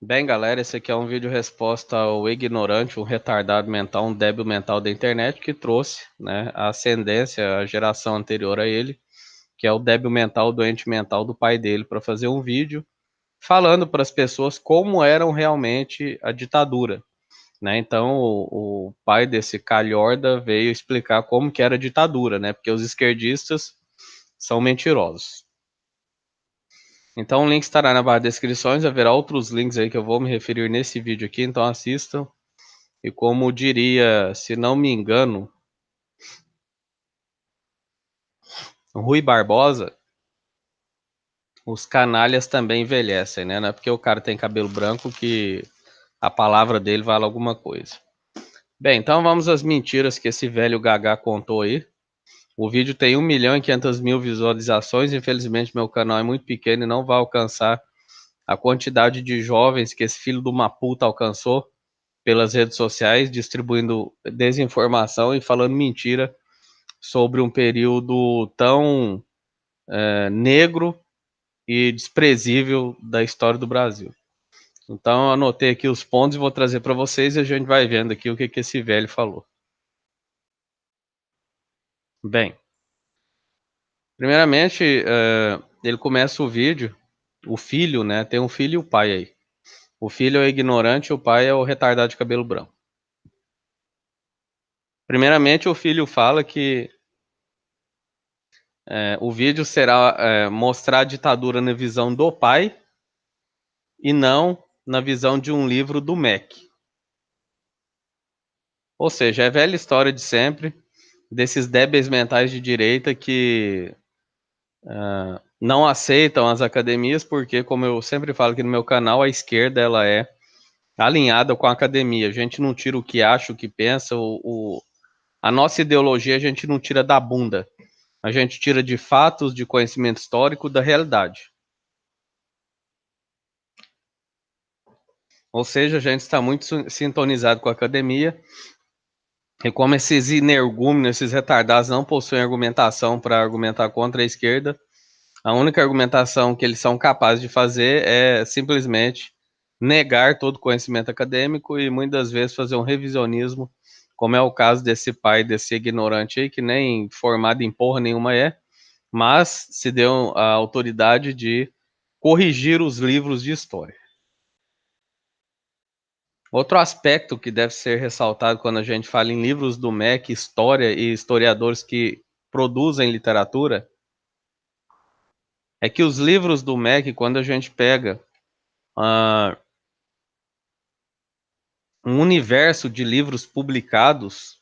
Bem, galera, esse aqui é um vídeo resposta ao ignorante, um retardado mental, um débil mental da internet que trouxe, né, a ascendência, a geração anterior a ele, que é o débil mental, o doente mental do pai dele, para fazer um vídeo falando para as pessoas como eram realmente a ditadura, né? Então, o pai desse calhorda veio explicar como que era a ditadura, né? Porque os esquerdistas são mentirosos. Então o link estará na barra de descrições, haverá outros links aí que eu vou me referir nesse vídeo aqui, então assistam. E como diria, se não me engano, Rui Barbosa, os canalhas também envelhecem, né? Não é porque o cara tem cabelo branco que a palavra dele vale alguma coisa. Bem, então vamos às mentiras que esse velho Gagá contou aí. O vídeo tem 1.500.000 visualizações, infelizmente meu canal é muito pequeno e não vai alcançar a quantidade de jovens que esse filho de uma puta alcançou pelas redes sociais, distribuindo desinformação e falando mentira sobre um período tão negro e desprezível da história do Brasil. Então eu anotei aqui os pontos e vou trazer para vocês e a gente vai vendo aqui o que esse velho falou. Bem, primeiramente, ele começa o vídeo, o filho, né, tem um filho e o pai aí. O filho é o ignorante e o pai é o retardado de cabelo branco. Primeiramente, o filho fala que o vídeo será mostrar a ditadura na visão do pai e não na visão de um livro do MEC. Ou seja, é a velha história de sempre, desses débeis mentais de direita que não aceitam as academias, porque, como eu sempre falo aqui no meu canal, a esquerda ela é alinhada com a academia. A gente não tira o que acha, o que pensa, a nossa ideologia a gente não tira da bunda. A gente tira de fatos, de conhecimento histórico, da realidade. Ou seja, a gente está muito sintonizado com a academia. E como esses energúmenos, esses retardados não possuem argumentação para argumentar contra a esquerda, a única argumentação que eles são capazes de fazer é simplesmente negar todo conhecimento acadêmico e muitas vezes fazer um revisionismo, como é o caso desse pai, desse ignorante aí, que nem formado em porra nenhuma é, mas se deu a autoridade de corrigir os livros de história. Outro aspecto que deve ser ressaltado quando a gente fala em livros do MEC, história e historiadores que produzem literatura, é que os livros do MEC, quando a gente pega um universo de livros publicados,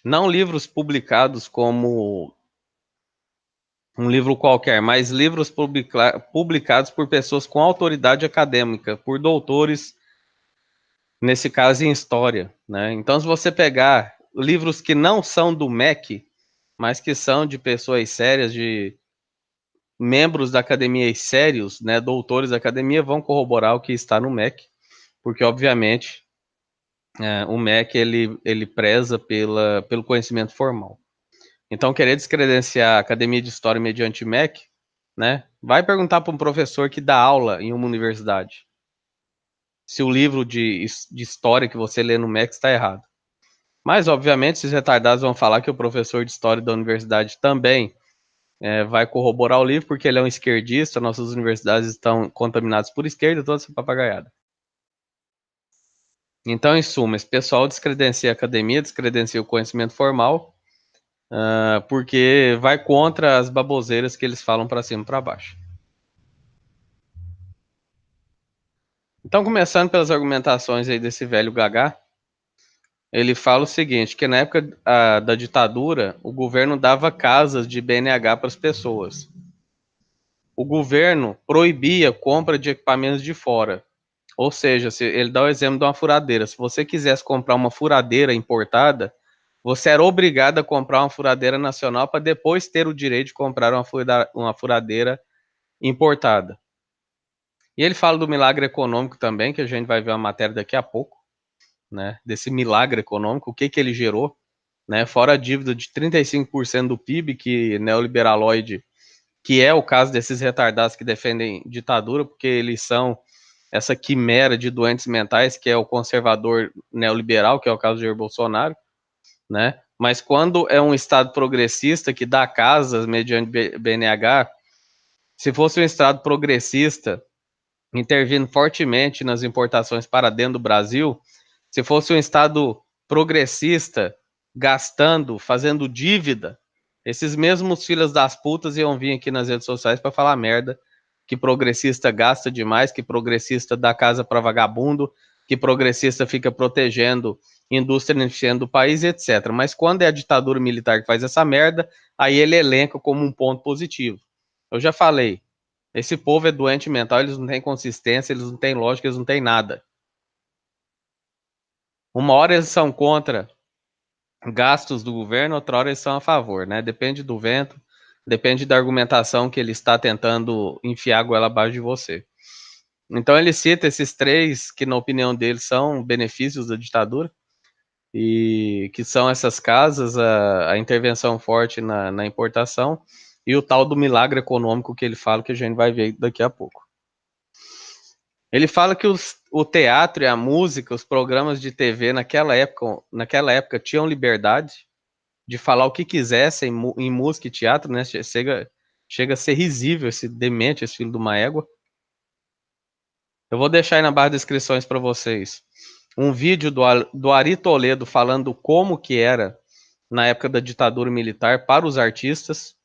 não livros publicados como um livro qualquer, mas livros publicados por pessoas com autoridade acadêmica, por doutores, nesse caso em história, né? Então, se você pegar livros que não são do MEC, mas que são de pessoas sérias, de membros da academia sérios, né, doutores da academia, vão corroborar o que está no MEC, porque, obviamente, o MEC ele preza pelo conhecimento formal. Então, querer descredenciar a academia de história mediante MEC, né, vai perguntar para um professor que dá aula em uma universidade se o livro de história que você lê no MEC está errado. Mas, obviamente, esses retardados vão falar que o professor de história da universidade também vai corroborar o livro, porque ele é um esquerdista, nossas universidades estão contaminadas por esquerda, toda essa papagaiada. Então, em suma, esse pessoal descredencia a academia, descredencia o conhecimento formal, porque vai contra as baboseiras que eles falam para cima e para baixo. Então, começando pelas argumentações aí desse velho Gagá, ele fala o seguinte, que na época da ditadura, o governo dava casas de BNH para as pessoas. O governo proibia compra de equipamentos de fora. Ou seja, ele dá o exemplo de uma furadeira. Se você quisesse comprar uma furadeira importada, você era obrigado a comprar uma furadeira nacional para depois ter o direito de comprar uma furadeira importada. E ele fala do milagre econômico também, que a gente vai ver uma matéria daqui a pouco, né? Desse milagre econômico, o que ele gerou, né? Fora a dívida de 35% do PIB que neoliberaloide, que é o caso desses retardados que defendem ditadura, porque eles são essa quimera de doentes mentais, que é o conservador neoliberal, que é o caso de Jair Bolsonaro, né? Mas quando é um Estado progressista que dá casas mediante BNH, se fosse um Estado progressista intervindo fortemente nas importações para dentro do Brasil, se fosse um Estado progressista gastando, fazendo dívida, esses mesmos filhos das putas iam vir aqui nas redes sociais para falar merda, que progressista gasta demais, que progressista dá casa para vagabundo, que progressista fica protegendo indústria ineficiente do país, etc. Mas quando é a ditadura militar que faz essa merda, aí ele elenca como um ponto positivo. Eu já falei, esse povo é doente mental, eles não têm consistência, eles não têm lógica, eles não têm nada. Uma hora eles são contra gastos do governo, outra hora eles são a favor, né? Depende do vento, depende da argumentação que ele está tentando enfiar a goela abaixo de você. Então ele cita esses três que, na opinião dele, são benefícios da ditadura, e que são essas casas, a intervenção forte na importação e o tal do milagre econômico que ele fala, que a gente vai ver daqui a pouco. Ele fala que o teatro e a música, os programas de TV naquela época tinham liberdade de falar o que quisessem em música e teatro, né? Chega a ser risível esse demente, esse filho de uma égua. Eu vou deixar aí na barra de descrições para vocês um vídeo do Ari Toledo falando como que era na época da ditadura militar para os artistas.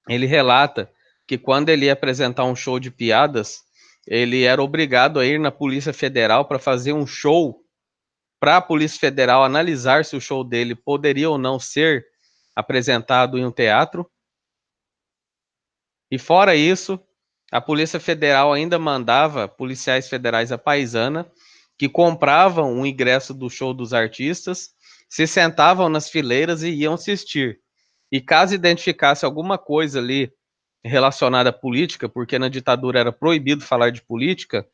Ele relata que quando ele ia apresentar um show de piadas, ele era obrigado a ir na Polícia Federal para fazer um show, para a Polícia Federal analisar se o show dele poderia ou não ser apresentado em um teatro. E fora isso, a Polícia Federal ainda mandava policiais federais à paisana que compravam o ingresso do show dos artistas, se sentavam nas fileiras e iam assistir. E caso identificasse alguma coisa ali relacionada à política, porque na ditadura era proibido falar de política,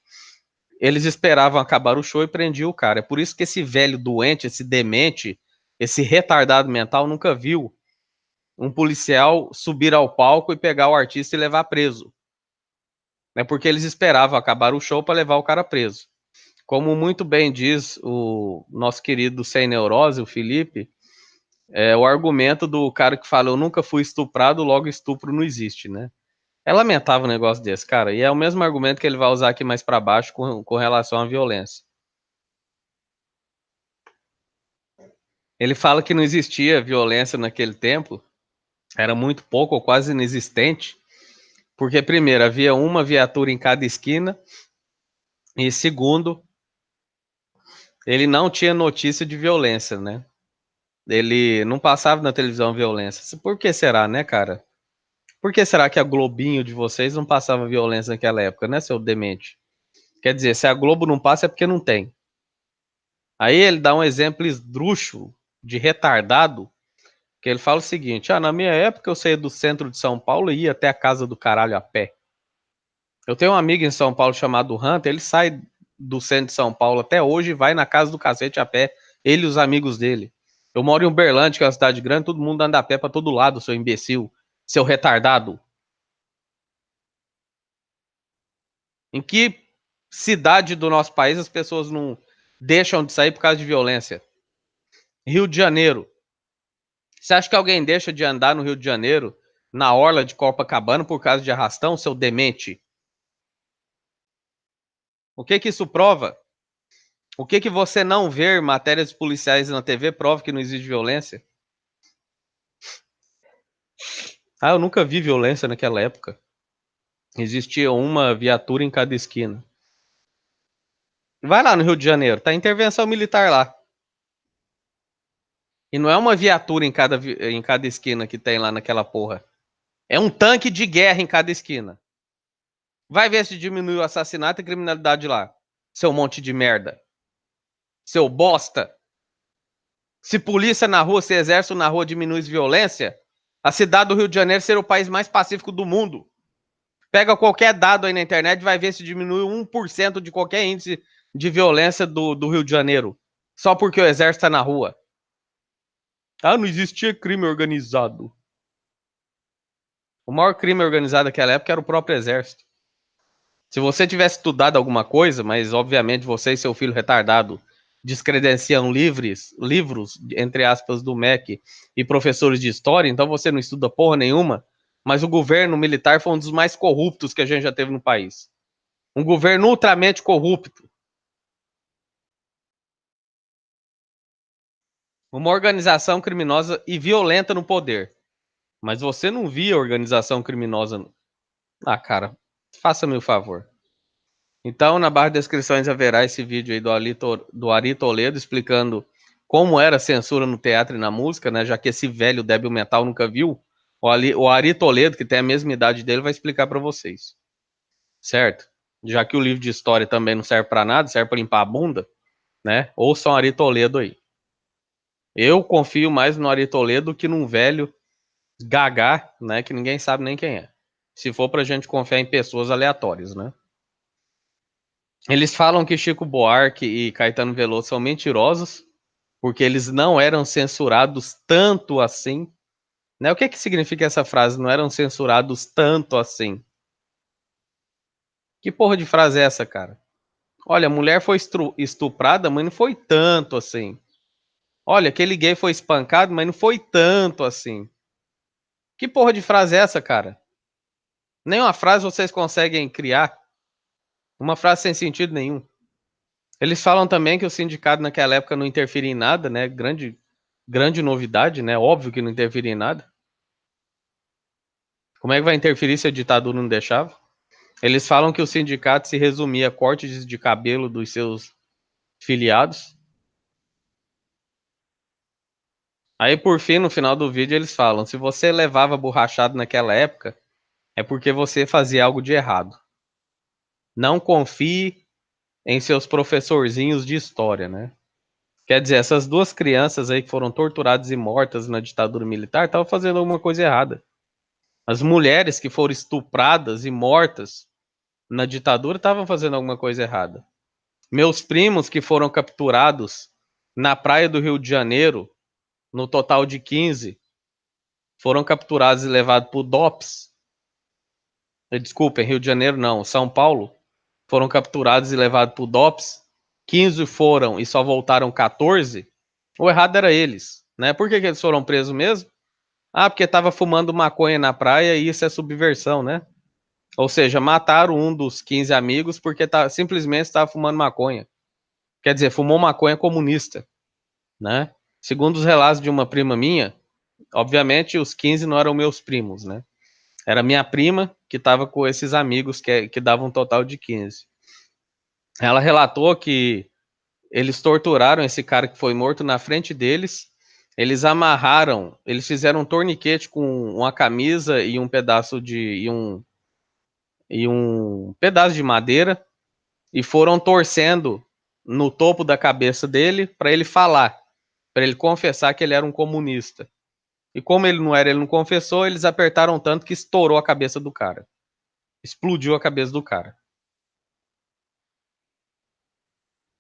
eles esperavam acabar o show e prendiam o cara. É por isso que esse velho doente, esse demente, esse retardado mental nunca viu um policial subir ao palco e pegar o artista e levar preso. É porque eles esperavam acabar o show para levar o cara preso. Como muito bem diz o nosso querido sem neurose, o Felipe, é o argumento do cara que fala: eu nunca fui estuprado, logo estupro não existe, né? É lamentável um negócio desse, cara. E é o mesmo argumento que ele vai usar aqui mais para baixo com relação à violência. Ele fala que não existia violência naquele tempo, era muito pouco ou quase inexistente, porque, primeiro, havia uma viatura em cada esquina, e segundo, ele não tinha notícia de violência, né? Ele não passava na televisão violência. Por que será, né, cara? Por que será que a Globinho de vocês não passava violência naquela época, né, seu demente? Quer dizer, se a Globo não passa é porque não tem. Aí ele dá um exemplo esdrúxulo de retardado, que ele fala o seguinte: na minha época eu saía do centro de São Paulo e ia até a casa do caralho a pé. Eu tenho um amigo em São Paulo chamado Hunter, ele sai do centro de São Paulo até hoje e vai na casa do cacete a pé, ele e os amigos dele. Eu moro em Uberlândia, que é uma cidade grande, todo mundo anda a pé pra todo lado, seu imbecil, seu retardado. Em que cidade do nosso país as pessoas não deixam de sair por causa de violência? Rio de Janeiro. Você acha que alguém deixa de andar no Rio de Janeiro, na orla de Copacabana, por causa de arrastão, seu demente? O que que isso prova? O que que você não ver matérias policiais na TV prova que não existe violência? Eu nunca vi violência naquela época. Existia uma viatura em cada esquina. Vai lá no Rio de Janeiro, tá intervenção militar lá. E não é uma viatura em cada esquina que tem lá naquela porra. É um tanque de guerra em cada esquina. Vai ver se diminui o assassinato e criminalidade lá. Seu monte de merda. Seu bosta. Se polícia na rua, se exército na rua diminui violência, a cidade do Rio de Janeiro será o país mais pacífico do mundo. Pega qualquer dado aí na internet e vai ver se diminui 1% de qualquer índice de violência do Rio de Janeiro. Só porque o exército está na rua. Não existia crime organizado. O maior crime organizado naquela época era o próprio exército. Se você tivesse estudado alguma coisa, mas obviamente você e seu filho retardado descredenciam livros, entre aspas, do MEC e professores de história, então você não estuda porra nenhuma, mas o governo militar foi um dos mais corruptos que a gente já teve no país. Um governo ultramente corrupto. Uma organização criminosa e violenta no poder. Mas você não via organização criminosa. Ah, cara, faça-me o favor. Então, na barra de descrições haverá esse vídeo aí do Ari Toledo explicando como era a censura no teatro e na música, né? Já que esse velho débil mental nunca viu. O Ari Toledo, que tem a mesma idade dele, vai explicar para vocês. Certo? Já que o livro de história também não serve para nada, serve para limpar a bunda, né? Ouçam o Ari Toledo aí. Eu confio mais no Ari Toledo que num velho gagá, né? Que ninguém sabe nem quem é. Se for pra gente confiar em pessoas aleatórias, né? Eles falam que Chico Buarque e Caetano Veloso são mentirosos, porque eles não eram censurados tanto assim. Né? O que significa essa frase? Não eram censurados tanto assim. Que porra de frase é essa, cara? Olha, a mulher foi estuprada, mas não foi tanto assim. Olha, aquele gay foi espancado, mas não foi tanto assim. Que porra de frase é essa, cara? Nenhuma frase vocês conseguem criar. Uma frase sem sentido nenhum. Eles falam também que o sindicato naquela época não interferia em nada, né? Grande novidade, né? Óbvio que não interferia em nada. Como é que vai interferir se a ditadura não deixava? Eles falam que o sindicato se resumia a cortes de cabelo dos seus filiados. Aí, por fim, no final do vídeo, eles falam: se você levava borrachado naquela época, é porque você fazia algo de errado. Não confie em seus professorzinhos de história, né? Quer dizer, essas duas crianças aí que foram torturadas e mortas na ditadura militar estavam fazendo alguma coisa errada. As mulheres que foram estupradas e mortas na ditadura estavam fazendo alguma coisa errada. Meus primos que foram capturados na praia do Rio de Janeiro, no total de 15, foram capturados e levados para o DOPS. Desculpem, Rio de Janeiro não, São Paulo. Foram capturados e levados para o DOPS. 15 foram e só voltaram 14. O errado era eles, né? Por que eles foram presos mesmo? Ah, porque estava fumando maconha na praia e isso é subversão, né? Ou seja, mataram um dos 15 amigos porque simplesmente estava fumando maconha. Quer dizer, fumou maconha comunista, né? Segundo os relatos de uma prima minha, obviamente os 15 não eram meus primos, né? Era minha prima que estava com esses amigos que davam um total de 15. Ela relatou que eles torturaram esse cara que foi morto na frente deles. Eles amarraram, eles fizeram um torniquete com uma camisa e um pedaço e um pedaço de madeira e foram torcendo no topo da cabeça dele para ele falar, para ele confessar que ele era um comunista. E como ele não era, ele não confessou, eles apertaram tanto que estourou a cabeça do cara. Explodiu a cabeça do cara.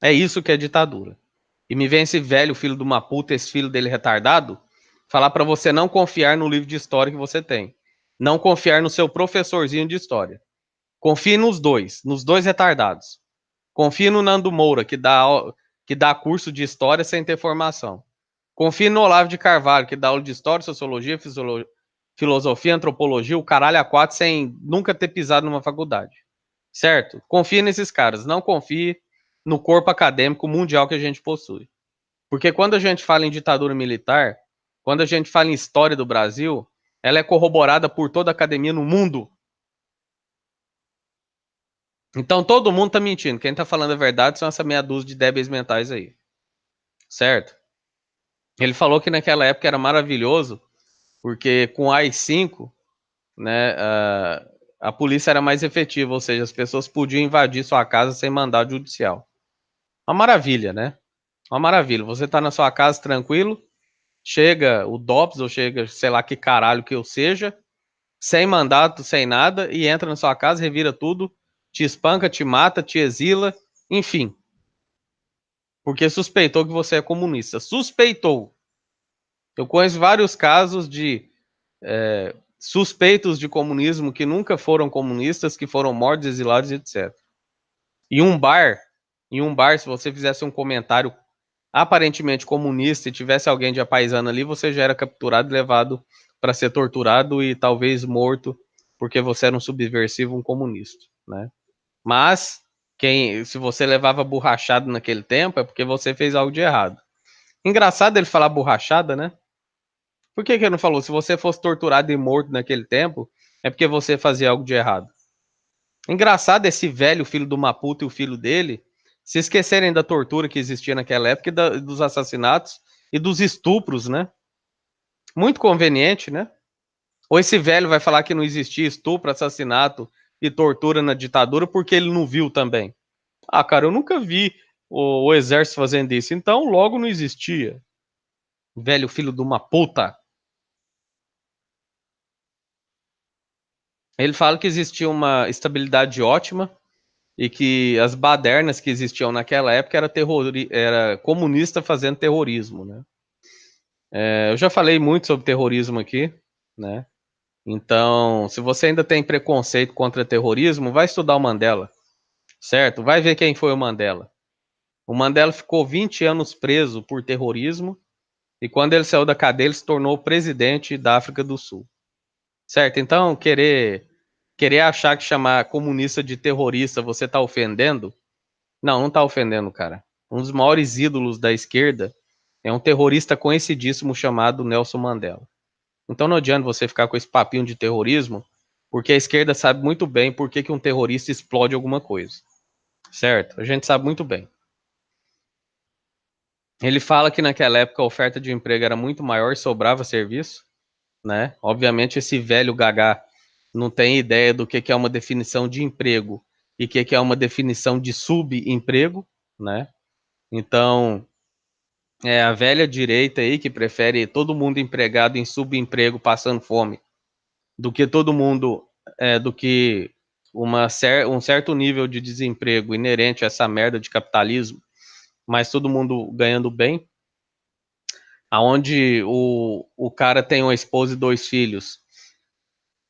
É isso que é ditadura. E me vem esse velho filho de uma puta, esse filho dele retardado, falar para você não confiar no livro de história que você tem. Não confiar no seu professorzinho de história. Confie nos dois retardados. Confie no Nando Moura, que dá curso de história sem ter formação. Confie no Olavo de Carvalho, que dá aula de história, sociologia, filosofia, antropologia, o caralho a quatro, sem nunca ter pisado numa faculdade. Certo? Confie nesses caras. Não confie no corpo acadêmico mundial que a gente possui. Porque quando a gente fala em ditadura militar, quando a gente fala em história do Brasil, ela é corroborada por toda a academia no mundo. Então todo mundo tá mentindo. Quem tá falando a verdade são essa meia dúzia de débeis mentais aí. Certo? Ele falou que naquela época era maravilhoso, porque com o AI-5, né, a polícia era mais efetiva, ou seja, as pessoas podiam invadir sua casa sem mandado judicial. Uma maravilha, né? Uma maravilha. Você tá na sua casa tranquilo, chega o DOPS ou chega, sei lá que caralho que eu seja, sem mandato, sem nada, e entra na sua casa, revira tudo, te espanca, te mata, te exila, enfim. Porque suspeitou que você é comunista. Suspeitou. Eu conheço vários casos de suspeitos de comunismo que nunca foram comunistas, que foram mortos, exilados, etc. Em um bar, se você fizesse um comentário aparentemente comunista e tivesse alguém de apaisando ali, você já era capturado e levado para ser torturado e talvez morto porque você era um subversivo, um comunista, né? Mas se você levava borrachado naquele tempo é porque você fez algo de errado. Engraçado ele falar borrachada, né? Por que ele não falou? Se você fosse torturado e morto naquele tempo, é porque você fazia algo de errado. Engraçado esse velho filho do Maputo e o filho dele se esquecerem da tortura que existia naquela época e dos assassinatos e dos estupros, né? Muito conveniente, né? Ou esse velho vai falar que não existia estupro, assassinato e tortura na ditadura porque ele não viu também. Ah, cara, eu nunca vi o exército fazendo isso, então logo não existia. Velho filho de uma puta. Ele fala que existia uma estabilidade ótima e que as badernas que existiam naquela época era comunista fazendo terrorismo, né? Eu já falei muito sobre terrorismo aqui, né? Então, se você ainda tem preconceito contra terrorismo, vai estudar o Mandela, certo? Vai ver quem foi o Mandela. O Mandela ficou 20 anos preso por terrorismo e quando ele saiu da cadeia, ele se tornou presidente da África do Sul, certo? Então, querer achar que chamar comunista de terrorista você está ofendendo? Não está ofendendo, cara. Um dos maiores ídolos da esquerda é um terrorista conhecidíssimo chamado Nelson Mandela. Então não adianta você ficar com esse papinho de terrorismo, porque a esquerda sabe muito bem por que um terrorista explode alguma coisa. Certo? A gente sabe muito bem. Ele fala que naquela época a oferta de emprego era muito maior e sobrava serviço, né? Obviamente esse velho gagá não tem ideia do que é uma definição de emprego e o que é uma definição de subemprego, né? Então, é a velha direita aí que prefere todo mundo empregado em subemprego passando fome do que todo mundo, do que um certo nível de desemprego inerente a essa merda de capitalismo, mas todo mundo ganhando bem, aonde o cara tem uma esposa e 2 filhos,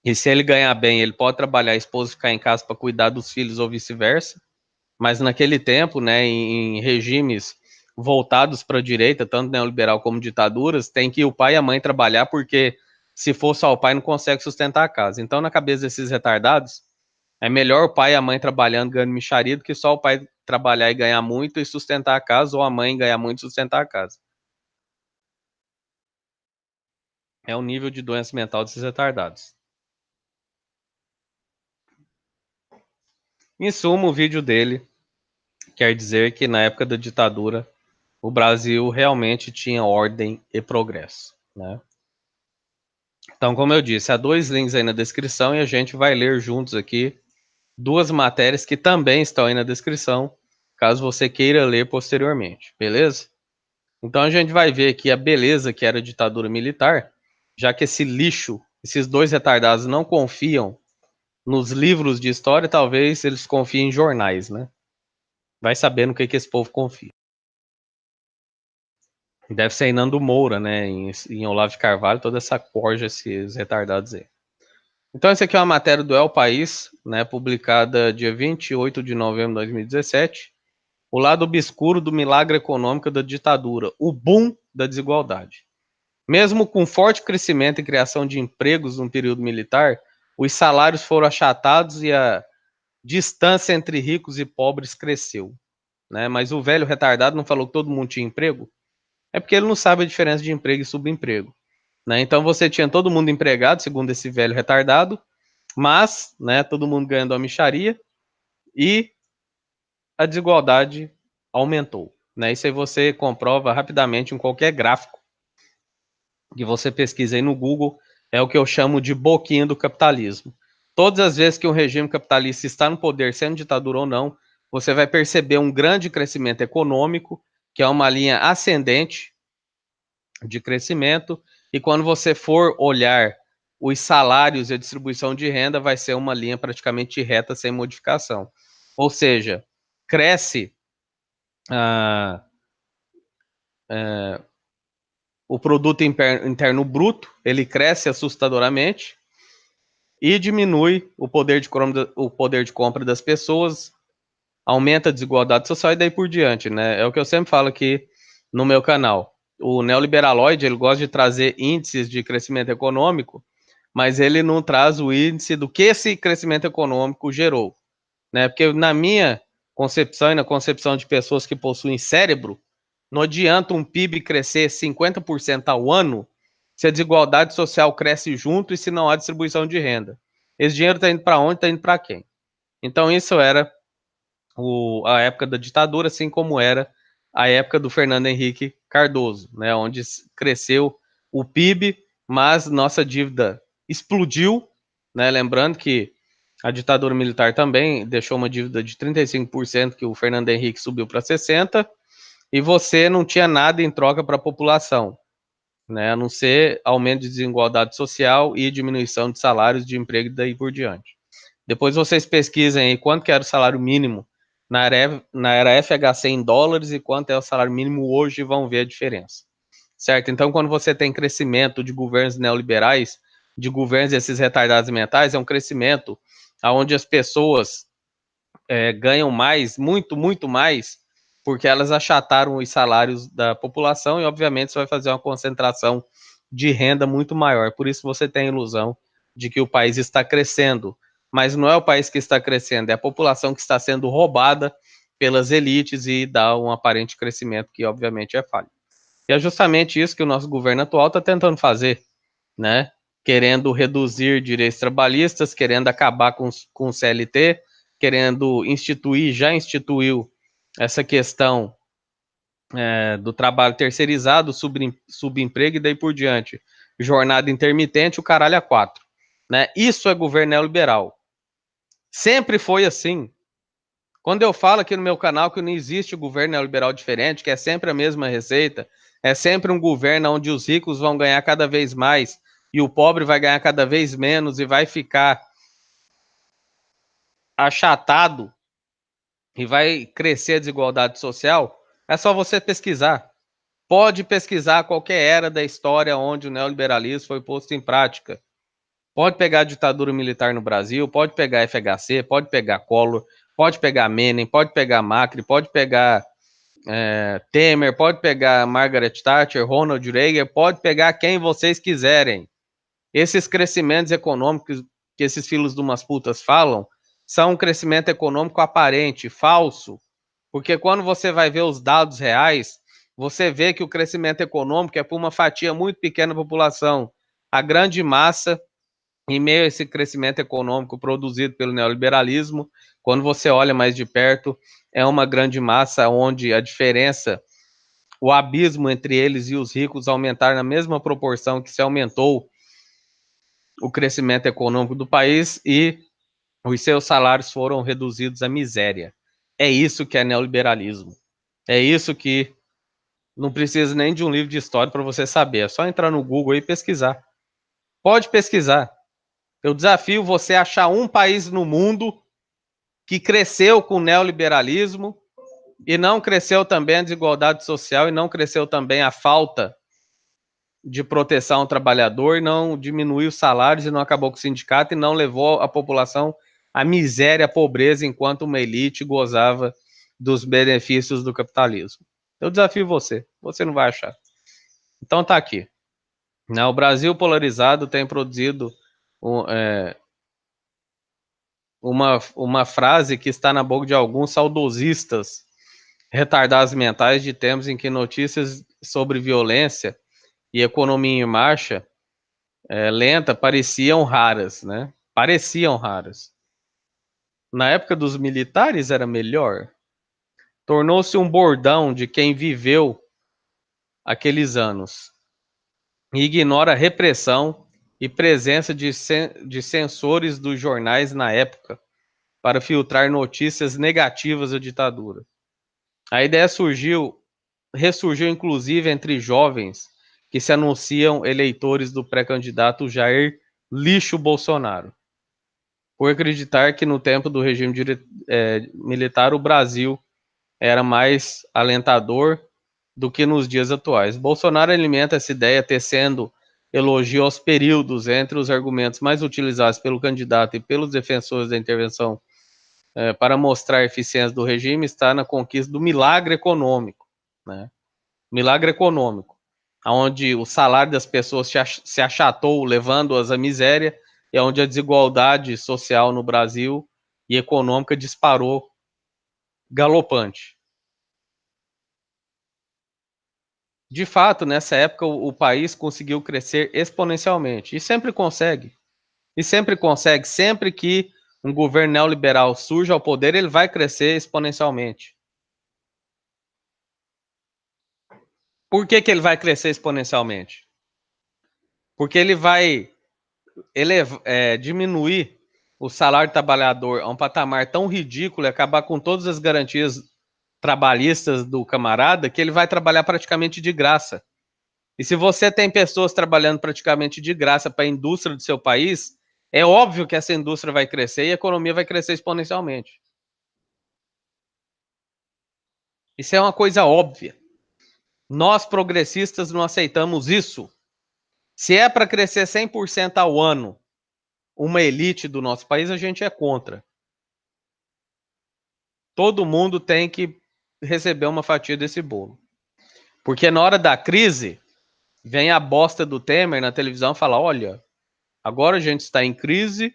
e se ele ganhar bem, ele pode trabalhar, a esposa ficar em casa para cuidar dos filhos ou vice-versa, mas naquele tempo, né, em regimes voltados para a direita, tanto neoliberal como ditaduras, tem que o pai e a mãe trabalhar porque se for só o pai não consegue sustentar a casa. Então, na cabeça desses retardados, é melhor o pai e a mãe trabalhando ganhando mixaria do que só o pai trabalhar e ganhar muito e sustentar a casa, ou a mãe ganhar muito e sustentar a casa. É o nível de doença mental desses retardados. Em suma, o vídeo dele quer dizer que na época da ditadura o Brasil realmente tinha ordem e progresso, né? Então, como eu disse, há 2 links aí na descrição e a gente vai ler juntos aqui 2 matérias que também estão aí na descrição, caso você queira ler posteriormente, beleza? Então a gente vai ver aqui a beleza que era a ditadura militar, já que esse lixo, esses 2 retardados não confiam nos livros de história, talvez eles confiem em jornais, né? Vai sabendo o que esse povo confia. Deve ser em Nando Moura, né? Em Olavo de Carvalho, toda essa corja, esses retardados aí. Então, essa aqui é uma matéria do El País, né, publicada dia 28 de novembro de 2017. O lado obscuro do milagre econômico da ditadura, o boom da desigualdade. Mesmo com forte crescimento e criação de empregos no período militar, os salários foram achatados e a distância entre ricos e pobres cresceu. Né? Mas o velho retardado não falou que todo mundo tinha emprego? É porque ele não sabe a diferença de emprego e subemprego. Né? Então você tinha todo mundo empregado, segundo esse velho retardado, mas, né, todo mundo ganhando a mixaria e a desigualdade aumentou. Né? Isso aí você comprova rapidamente em qualquer gráfico que você pesquisa aí no Google, é o que eu chamo de boquinha do capitalismo. Todas as vezes que um regime capitalista está no poder, sendo ditadura ou não, você vai perceber um grande crescimento econômico, que é uma linha ascendente de crescimento, e quando você for olhar os salários e a distribuição de renda, vai ser uma linha praticamente reta, sem modificação. Ou seja, cresce ah, o produto interno bruto, ele cresce assustadoramente, e diminui o poder de compra das pessoas, aumenta a desigualdade social e daí por diante, né? É o que eu sempre falo aqui no meu canal. O neoliberaloide, ele gosta de trazer índices de crescimento econômico, mas ele não traz o índice do que esse crescimento econômico gerou, né? Porque na minha concepção e na concepção de pessoas que possuem cérebro, não adianta um PIB crescer 50% ao ano se a desigualdade social cresce junto e se não há distribuição de renda. Esse dinheiro está indo para onde? Está indo para quem? Então isso era a época da ditadura, assim como era a época do Fernando Henrique Cardoso, né, onde cresceu o PIB, mas nossa dívida explodiu, né, lembrando que a ditadura militar também deixou uma dívida de 35% que o Fernando Henrique subiu para 60%, e você não tinha nada em troca para a população, né, a não ser aumento de desigualdade social e diminuição de salários de emprego e daí por diante. Depois vocês pesquisem aí quanto que era o salário mínimo na era FHC em dólares e quanto é o salário mínimo hoje, vão ver a diferença. Certo? Então, quando você tem crescimento de governos neoliberais, de governos desses retardados mentais, é um crescimento onde as pessoas ganham mais, muito, muito mais, porque elas achataram os salários da população e, obviamente, isso vai fazer uma concentração de renda muito maior. Por isso você tem a ilusão de que o país está crescendo. Mas não é o país que está crescendo, é a população que está sendo roubada pelas elites e dá um aparente crescimento que, obviamente, é falho. E é justamente isso que o nosso governo atual está tentando fazer, né? Querendo reduzir direitos trabalhistas, querendo acabar com o CLT, querendo instituir, já instituiu essa questão do trabalho terceirizado, subemprego e daí por diante. Jornada intermitente, o caralho a quatro. Né? Isso é governo neoliberal. Sempre foi assim. Quando eu falo aqui no meu canal que não existe governo neoliberal diferente, que é sempre a mesma receita, é sempre um governo onde os ricos vão ganhar cada vez mais e o pobre vai ganhar cada vez menos e vai ficar achatado e vai crescer a desigualdade social, é só você pesquisar. Pode pesquisar qualquer era da história onde o neoliberalismo foi posto em prática. Pode pegar a ditadura militar no Brasil, pode pegar FHC, pode pegar Collor, pode pegar Menem, pode pegar Macri, pode pegar Temer, pode pegar Margaret Thatcher, Ronald Reagan, pode pegar quem vocês quiserem. Esses crescimentos econômicos que esses filhos de umas putas falam são um crescimento econômico aparente, falso, porque quando você vai ver os dados reais, você vê que o crescimento econômico é por uma fatia muito pequena da população. A grande massa, em meio a esse crescimento econômico produzido pelo neoliberalismo, quando você olha mais de perto, é uma grande massa onde a diferença, o abismo entre eles e os ricos aumentar na mesma proporção que se aumentou o crescimento econômico do país e os seus salários foram reduzidos à miséria. É isso que é neoliberalismo. É isso que não precisa nem de um livro de história para você saber. É só entrar no Google e pesquisar. Pode pesquisar. Eu desafio você a achar um país no mundo que cresceu com o neoliberalismo e não cresceu também a desigualdade social e não cresceu também a falta de proteção ao trabalhador, e não diminuiu os salários e não acabou com o sindicato e não levou a população à miséria, à pobreza, enquanto uma elite gozava dos benefícios do capitalismo. Eu desafio você, você não vai achar. Então tá aqui. O Brasil polarizado tem produzido uma frase que está na boca de alguns saudosistas retardados mentais de tempos em que notícias sobre violência e economia em marcha lenta pareciam raras, né? Pareciam raras. Na época dos militares era melhor. Tornou-se um bordão de quem viveu aqueles anos e ignora a repressão e presença de censores dos jornais na época para filtrar notícias negativas da ditadura. A ideia ressurgiu inclusive entre jovens que se anunciam eleitores do pré-candidato Jair Lixo Bolsonaro, por acreditar que no tempo do regime militar o Brasil era mais alentador do que nos dias atuais. Bolsonaro alimenta essa ideia tecendo elogiou os períodos entre os argumentos mais utilizados pelo candidato e pelos defensores da intervenção para mostrar a eficiência do regime está na conquista do milagre econômico, né? Milagre econômico, onde o salário das pessoas se achatou, levando-as à miséria, e onde a desigualdade social no Brasil e econômica disparou galopante. De fato, nessa época, o país conseguiu crescer exponencialmente, e sempre consegue. E sempre consegue, sempre que um governo neoliberal surge ao poder, ele vai crescer exponencialmente. Por que ele vai crescer exponencialmente? Porque ele vai diminuir o salário do trabalhador a um patamar tão ridículo e acabar com todas as garantias trabalhistas do camarada, que ele vai trabalhar praticamente de graça. E se você tem pessoas trabalhando praticamente de graça para a indústria do seu país, é óbvio que essa indústria vai crescer e a economia vai crescer exponencialmente. Isso é uma coisa óbvia. Nós, progressistas, não aceitamos isso. Se é para crescer 100% ao ano uma elite do nosso país, a gente é contra. Todo mundo tem que receber uma fatia desse bolo. Porque na hora da crise, vem a bosta do Temer na televisão e fala: olha, agora a gente está em crise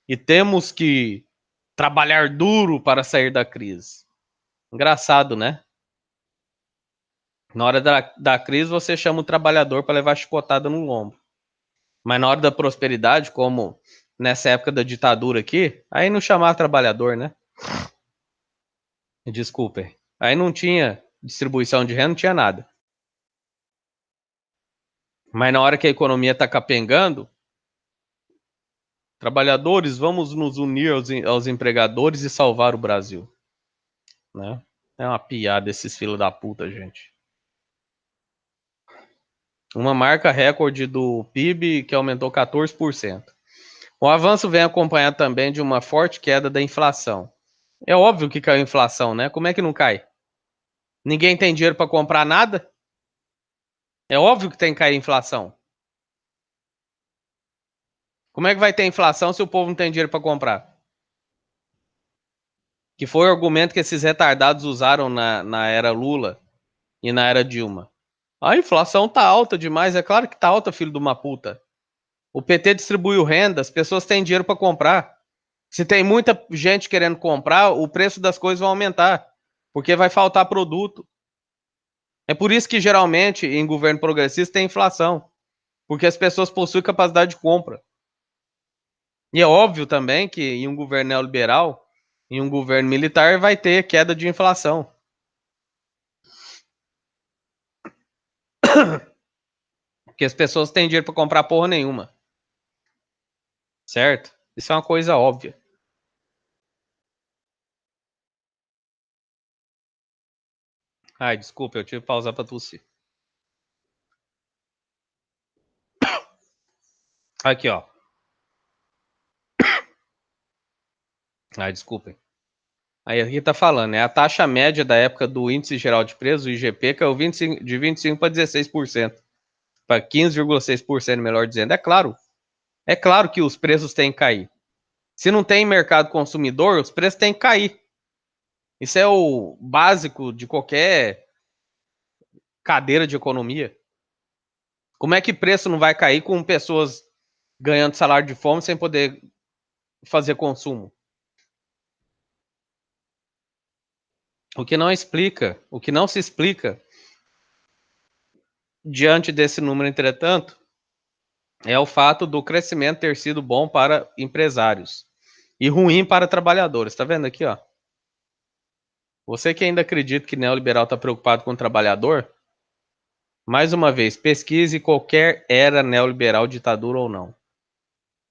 e temos que trabalhar duro para sair da crise. Engraçado, né? Na hora da crise, você chama o trabalhador para levar chicotada no lombo. Mas na hora da prosperidade, como nessa época da ditadura aqui, aí não chamava trabalhador, né? Desculpem. Aí não tinha distribuição de renda, não tinha nada. Mas na hora que a economia está capengando, trabalhadores, vamos nos unir aos empregadores e salvar o Brasil. Né? É uma piada esses filhos da puta, gente. Uma marca recorde do PIB que aumentou 14%. O avanço vem acompanhado também de uma forte queda da inflação. É óbvio que caiu a inflação, né? Como é que não cai? Ninguém tem dinheiro para comprar nada? É óbvio que tem que cair a inflação. Como é que vai ter inflação se o povo não tem dinheiro para comprar? Que foi o argumento que esses retardados usaram na era Lula e na era Dilma. A inflação tá alta demais, é claro que tá alta, filho de uma puta. O PT distribuiu renda, as pessoas têm dinheiro para comprar. Se tem muita gente querendo comprar, o preço das coisas vai aumentar, porque vai faltar produto. É por isso que geralmente em governo progressista tem inflação, porque as pessoas possuem capacidade de compra. E é óbvio também que em um governo neoliberal, em um governo militar, vai ter queda de inflação. Porque as pessoas têm dinheiro para comprar porra nenhuma. Certo? Isso é uma coisa óbvia. Ai, desculpa, eu tive que pausar para tossir. Aqui, ó. Ai, desculpem. Aí aqui tá falando, né? A taxa média da época do Índice Geral de Preços, o IGP, caiu de 25% para 16%. Para 15,6%, melhor dizendo. É claro que os preços têm que cair. Se não tem mercado consumidor, os preços têm que cair. Isso é o básico de qualquer cadeira de economia. Como é que preço não vai cair com pessoas ganhando salário de fome sem poder fazer consumo? O que não se explica diante desse número, entretanto, é o fato do crescimento ter sido bom para empresários e ruim para trabalhadores. Tá vendo aqui, ó? Você que ainda acredita que neoliberal está preocupado com o trabalhador, mais uma vez, pesquise qualquer era neoliberal, ditadura ou não.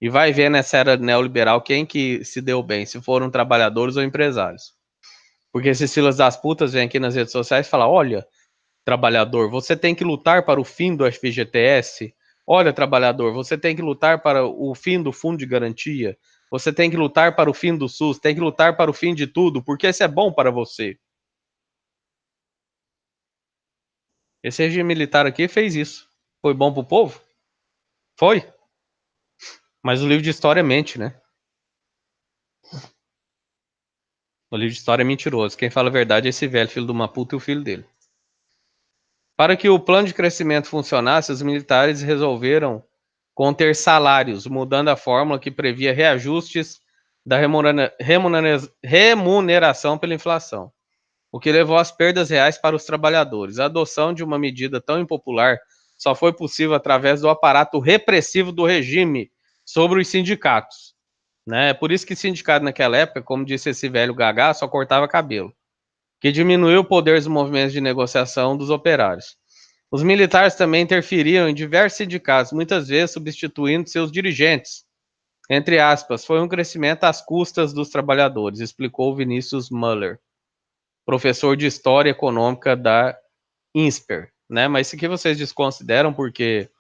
E vai ver nessa era neoliberal quem que se deu bem, se foram trabalhadores ou empresários. Porque esses filas das putas vêm aqui nas redes sociais e falam: olha, trabalhador, você tem que lutar para o fim do FGTS. Olha, trabalhador, você tem que lutar para o fim do fundo de garantia. Você tem que lutar para o fim do SUS, tem que lutar para o fim de tudo, porque isso é bom para você. Esse regime militar aqui fez isso. Foi bom pro povo? Foi? Mas o livro de história mente, né? O livro de história é mentiroso. Quem fala a verdade é esse velho filho de uma puta e o filho dele. Para que o plano de crescimento funcionasse, os militares resolveram conter salários, mudando a fórmula que previa reajustes da remuneração pela inflação, o que levou às perdas reais para os trabalhadores. A adoção de uma medida tão impopular só foi possível através do aparato repressivo do regime sobre os sindicatos. Né? Por isso que sindicato naquela época, como disse esse velho Gagá, só cortava cabelo, que diminuiu o poder dos movimentos de negociação dos operários. Os militares também interferiam em diversos sindicatos, muitas vezes substituindo seus dirigentes. Entre aspas, foi um crescimento às custas dos trabalhadores, explicou Vinícius Müller, professor de História Econômica da INSPER. Né? Mas isso aqui vocês desconsideram porque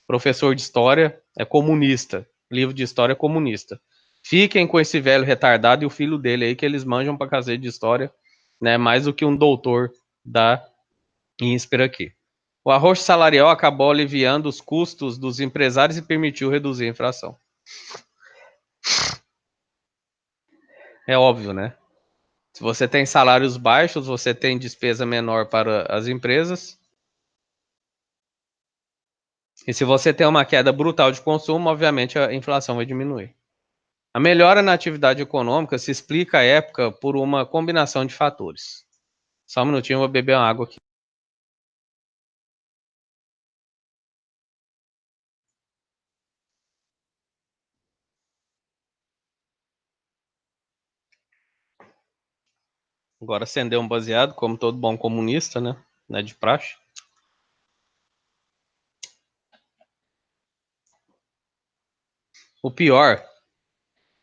professor de História é comunista, livro de História é comunista. Fiquem com esse velho retardado e o filho dele aí, que eles manjam pra cacete de História, né? Mais do que um doutor da INSPER aqui. O arrocho salarial acabou aliviando os custos dos empresários e permitiu reduzir a inflação. É óbvio, né? Se você tem salários baixos, você tem despesa menor para as empresas. E se você tem uma queda brutal de consumo, obviamente a inflação vai diminuir. A melhora na atividade econômica se explica à época por uma combinação de fatores. Só um minutinho, eu vou beber uma água aqui. Agora acender um baseado, como todo bom comunista, né? Né, de praxe. O pior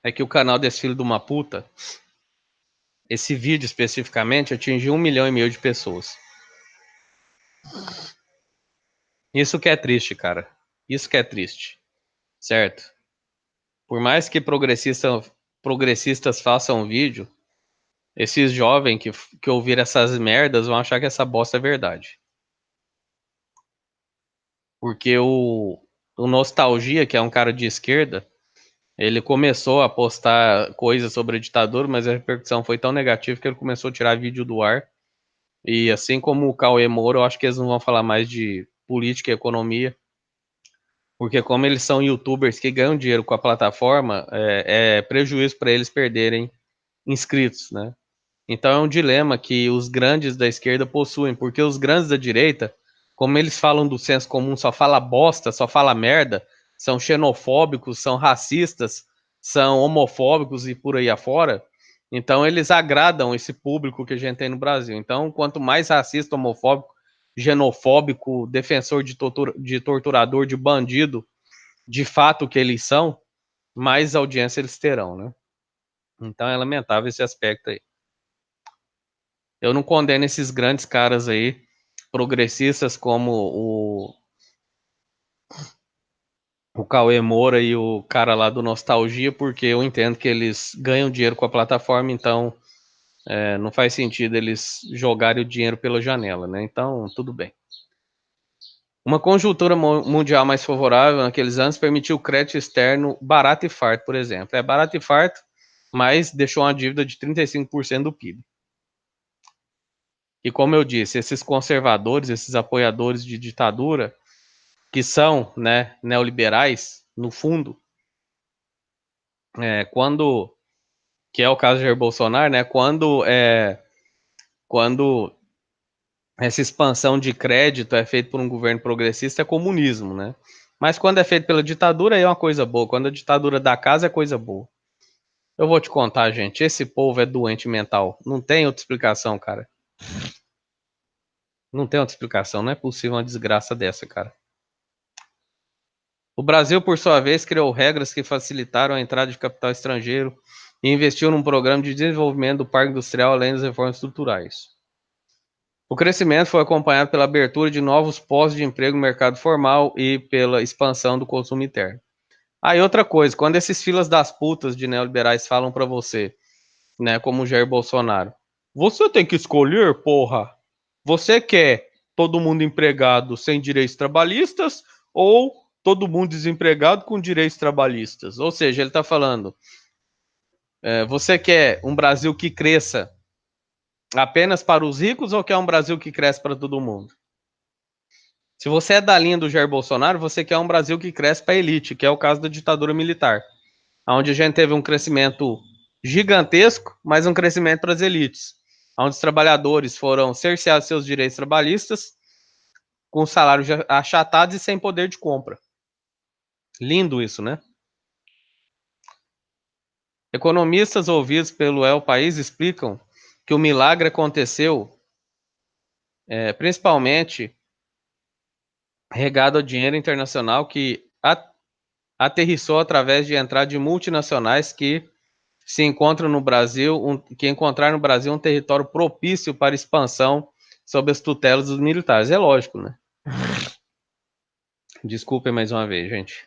é que o canal desse filho de uma puta, esse vídeo especificamente, atingiu 1,5 milhão de pessoas. Isso que é triste, cara. Isso que é triste. Certo? Por mais que progressistas façam vídeo, esses jovens que ouviram essas merdas vão achar que essa bosta é verdade. Porque o Nostalgia, que é um cara de esquerda, ele começou a postar coisas sobre a ditadura, mas a repercussão foi tão negativa que ele começou a tirar vídeo do ar. E assim como o Cauê Moura, eu acho que eles não vão falar mais de política e economia, porque como eles são youtubers que ganham dinheiro com a plataforma, é prejuízo para eles perderem inscritos, né? Então é um dilema que os grandes da esquerda possuem, porque os grandes da direita, como eles falam do senso comum, só fala bosta, só fala merda, são xenofóbicos, são racistas, são homofóbicos e por aí afora. Então eles agradam esse público que a gente tem no Brasil. Então, quanto mais racista, homofóbico, xenofóbico, defensor de torturador, de bandido, de fato que eles são, mais audiência eles terão, né? Então é lamentável esse aspecto aí. Eu não condeno esses grandes caras aí, progressistas como o Cauê Moura e o cara lá do Nostalgia, porque eu entendo que eles ganham dinheiro com a plataforma, então não faz sentido eles jogarem o dinheiro pela janela, né? Então, tudo bem. Uma conjuntura mundial mais favorável naqueles anos permitiu o crédito externo barato e farto, por exemplo. É barato e farto, mas deixou uma dívida de 35% do PIB. E como eu disse, esses conservadores, esses apoiadores de ditadura, que são, né, neoliberais, no fundo, quando, que é o caso de Jair Bolsonaro, né, quando essa expansão de crédito é feita por um governo progressista, é comunismo, né? Mas quando é feito pela ditadura, aí é uma coisa boa. Quando a ditadura dá casa, é coisa boa. Eu vou te contar, gente, esse povo é doente mental. Não tem outra explicação, cara. Não tem outra explicação. Não é possível uma desgraça dessa, cara. O Brasil, por sua vez, criou regras que facilitaram a entrada de capital estrangeiro e investiu num programa de desenvolvimento do parque industrial além das reformas estruturais. O crescimento foi acompanhado pela abertura de novos postos de emprego no mercado formal e pela expansão do consumo interno. Aí outra coisa, quando esses filas das putas de neoliberais falam para você, né, como o Jair Bolsonaro, você tem que escolher, porra. Você quer todo mundo empregado sem direitos trabalhistas ou todo mundo desempregado com direitos trabalhistas. Ou seja, ele está falando, você quer um Brasil que cresça apenas para os ricos ou quer um Brasil que cresce para todo mundo? Se você é da linha do Jair Bolsonaro, você quer um Brasil que cresce para a elite, que é o caso da ditadura militar, onde a gente teve um crescimento gigantesco, mas um crescimento para as elites, onde os trabalhadores foram cerceados seus direitos trabalhistas, com salários achatados e sem poder de compra. Lindo isso, né? Economistas ouvidos pelo El País explicam que o milagre aconteceu principalmente regado ao dinheiro internacional que aterrissou através de entrada de multinacionais que se encontram no Brasil, que encontraram no Brasil um território propício para expansão sob as tutelas dos militares. É lógico, né? Desculpem mais uma vez, gente.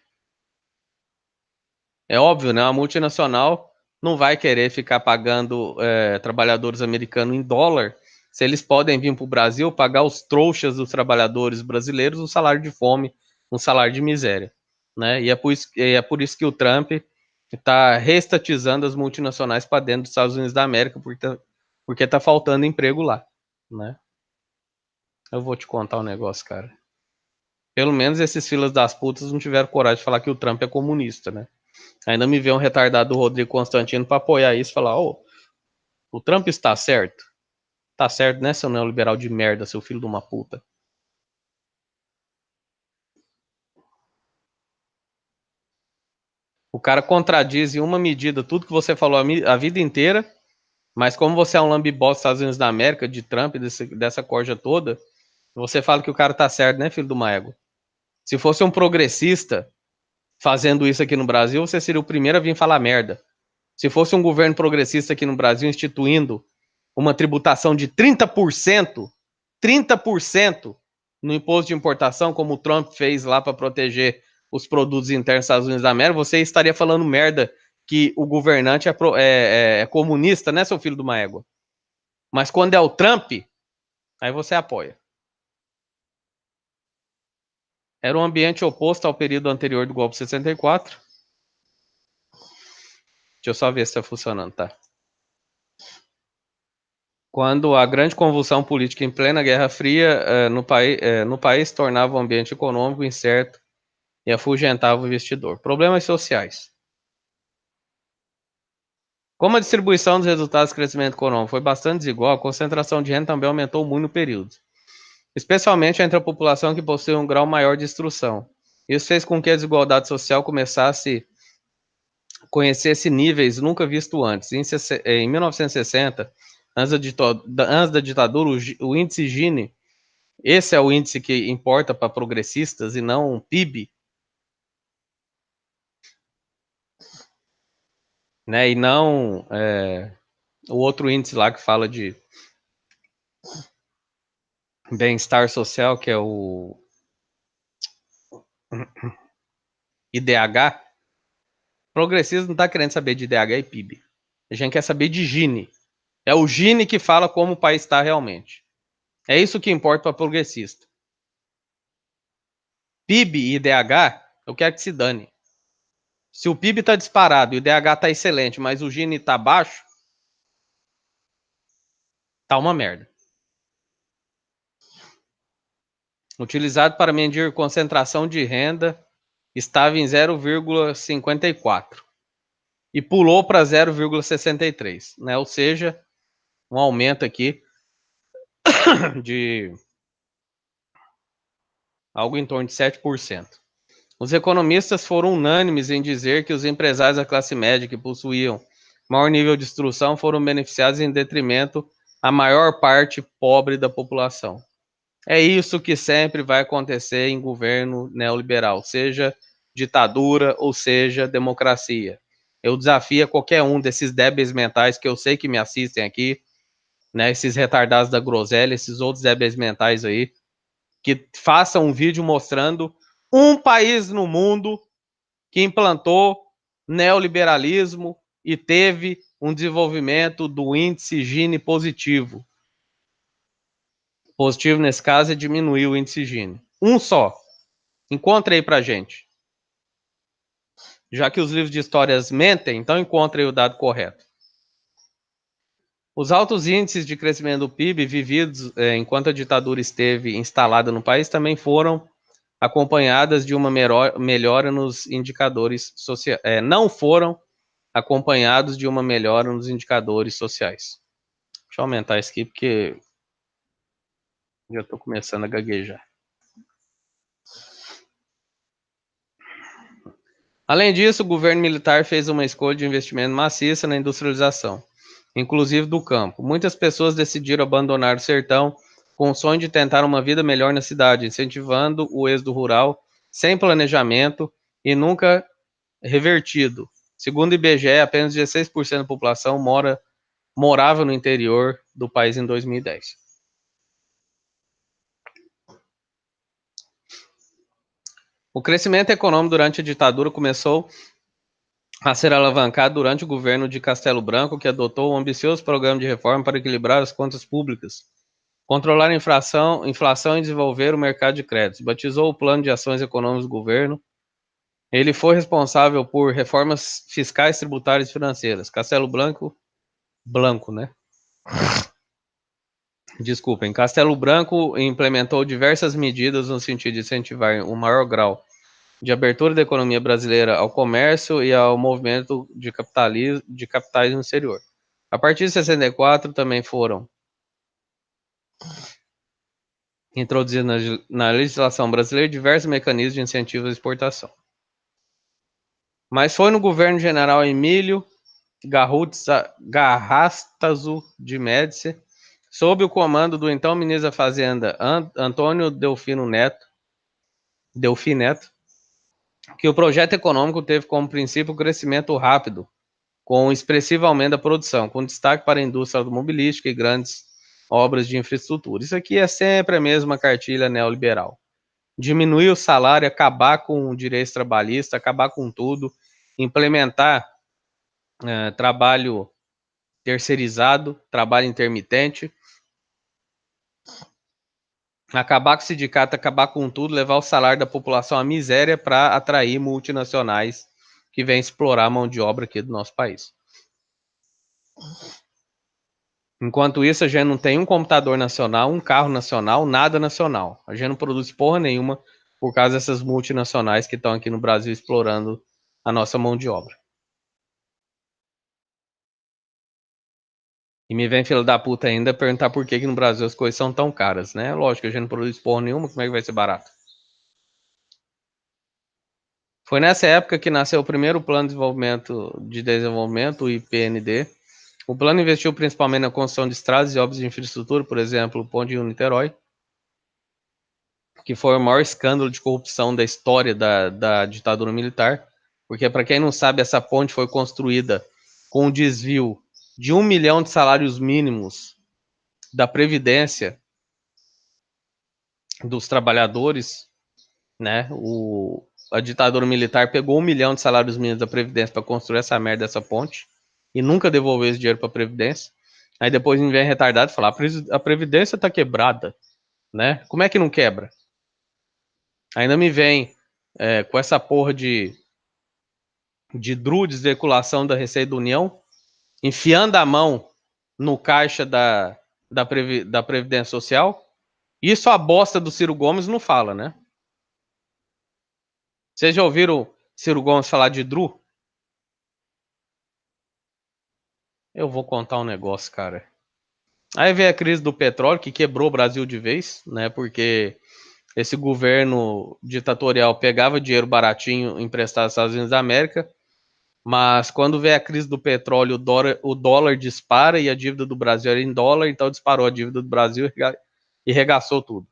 É óbvio, né? A multinacional não vai querer ficar pagando trabalhadores americanos em dólar se eles podem vir para o Brasil pagar os trouxas dos trabalhadores brasileiros um salário de fome, um salário de miséria, né? E é por isso que o Trump está reestatizando as multinacionais para dentro dos Estados Unidos da América, porque tá faltando emprego lá, né? Eu vou te contar um negócio, cara. Pelo menos esses filhos das putas não tiveram coragem de falar que o Trump é comunista, né? Ainda me vê um retardado do Rodrigo Constantino para apoiar isso e falar: ô, o Trump está certo? Tá certo, né, seu neoliberal de merda, seu filho de uma puta. O cara contradiz em uma medida tudo que você falou a vida inteira, mas como você é um lambibosta dos Estados Unidos da América, de Trump, dessa corja toda, você fala que o cara tá certo, né, filho de uma égua? Se fosse um progressista fazendo isso aqui no Brasil, você seria o primeiro a vir falar merda. Se fosse um governo progressista aqui no Brasil instituindo uma tributação de 30% no imposto de importação, como o Trump fez lá para proteger os produtos internos dos Estados Unidos da América, você estaria falando merda que o governante é comunista, né, seu filho de uma égua? Mas quando é o Trump, aí você apoia. Era um ambiente oposto ao período anterior do golpe de 64. Deixa eu só ver se está funcionando, tá? Quando a grande convulsão política em plena Guerra Fria no país tornava o ambiente econômico incerto e afugentava o investidor. Problemas sociais. Como a distribuição dos resultados do crescimento econômico foi bastante desigual, a concentração de renda também aumentou muito no período, especialmente entre a população que possui um grau maior de instrução. Isso fez com que a desigualdade social começasse a conhecer níveis nunca vistos antes. Em 1960, antes da ditadura, o índice Gini, esse é o índice que importa para progressistas e não o PIB, né? E não o outro índice lá que fala de bem-estar social, que é o IDH. Progressismo não está querendo saber de IDH e PIB. A gente quer saber de Gini. É o Gini que fala como o país está realmente. É isso que importa para progressista. PIB e IDH, eu quero que se dane. Se o PIB está disparado e o IDH está excelente, mas o Gini está baixo, tá uma merda. Utilizado para medir concentração de renda, estava em 0,54 e pulou para 0,63, né? Ou seja, um aumento aqui de algo em torno de 7%. Os economistas foram unânimes em dizer que os empresários da classe média que possuíam maior nível de instrução foram beneficiados em detrimento à maior parte pobre da população. É isso que sempre vai acontecer em governo neoliberal, seja ditadura ou seja democracia. Eu desafio qualquer um desses débeis mentais que eu sei que me assistem aqui, né, esses retardados da groselha, esses outros débeis mentais aí, que façam um vídeo mostrando um país no mundo que implantou neoliberalismo e teve um desenvolvimento do índice Gini positivo. Positivo nesse caso é diminuir o índice Gini. Um só. Encontre aí pra gente. Já que os livros de histórias mentem, então encontre aí o dado correto. Os altos índices de crescimento do PIB vividos enquanto a ditadura esteve instalada no país também foram acompanhadas de uma melhora nos indicadores sociais. Não foram acompanhados de uma melhora nos indicadores sociais. Deixa eu aumentar isso aqui porque já estou começando a gaguejar. Além disso, o governo militar fez uma escolha de investimento maciça na industrialização, inclusive do campo. Muitas pessoas decidiram abandonar o sertão com o sonho de tentar uma vida melhor na cidade, incentivando o êxodo rural sem planejamento e nunca revertido. Segundo o IBGE, apenas 16% da população morava no interior do país em 2010. O crescimento econômico durante a ditadura começou a ser alavancado durante o governo de Castelo Branco, que adotou um ambicioso programa de reforma para equilibrar as contas públicas, controlar a inflação e desenvolver o mercado de créditos. Batizou o Plano de Ações Econômicas do governo. Ele foi responsável por reformas fiscais, tributárias e financeiras. Castelo Branco, né? Desculpem. Castelo Branco implementou diversas medidas no sentido de incentivar um maior grau de abertura da economia brasileira ao comércio e ao movimento de capitais no exterior. A partir de 64 também foram introduzidos na legislação brasileira diversos mecanismos de incentivo à exportação. Mas foi no governo general Emílio Garrastazu de Médici, sob o comando do então ministro da Fazenda Antônio Delfim Neto, que o projeto econômico teve como princípio o crescimento rápido, com expressivo aumento da produção, com destaque para a indústria automobilística e grandes obras de infraestrutura. Isso aqui é sempre a mesma cartilha neoliberal. Diminuir o salário, acabar com o direito trabalhista, acabar com tudo, implementar trabalho terceirizado, trabalho intermitente, acabar com o sindicato, acabar com tudo, levar o salário da população à miséria para atrair multinacionais que vêm explorar a mão de obra aqui do nosso país. Enquanto isso, a gente não tem um computador nacional, um carro nacional, nada nacional. A gente não produz porra nenhuma por causa dessas multinacionais que estão aqui no Brasil explorando a nossa mão de obra. E me vem filho da puta ainda perguntar por que no Brasil as coisas são tão caras, né? Lógico, a gente não produz porra nenhuma, como é que vai ser barato? Foi nessa época que nasceu o primeiro Plano de Desenvolvimento, o IPND. O plano investiu principalmente na construção de estradas e obras de infraestrutura, por exemplo, o Ponte Rio-Niterói, que foi o maior escândalo de corrupção da história da ditadura militar, porque, para quem não sabe, essa ponte foi construída com um desvio de 1 milhão de salários mínimos da Previdência dos trabalhadores, né? A ditadura militar pegou 1 milhão de salários mínimos da Previdência para construir essa merda dessa ponte e nunca devolveu esse dinheiro para a Previdência. Aí depois vem retardado e fala: a Previdência está quebrada, né? Como é que não quebra? Ainda me vem com essa porra de DRU, desveiculação da Receita da União, enfiando a mão no caixa da Previdência Social. Isso a bosta do Ciro Gomes não fala, né? Vocês já ouviram Ciro Gomes falar de DRU? Eu vou contar um negócio, cara. Aí veio a crise do petróleo, que quebrou o Brasil de vez, né? Porque esse governo ditatorial pegava dinheiro baratinho emprestado aos Estados Unidos da América, mas quando veio a crise do petróleo, o dólar dispara e a dívida do Brasil era em dólar, então disparou a dívida do Brasil e regaçou tudo.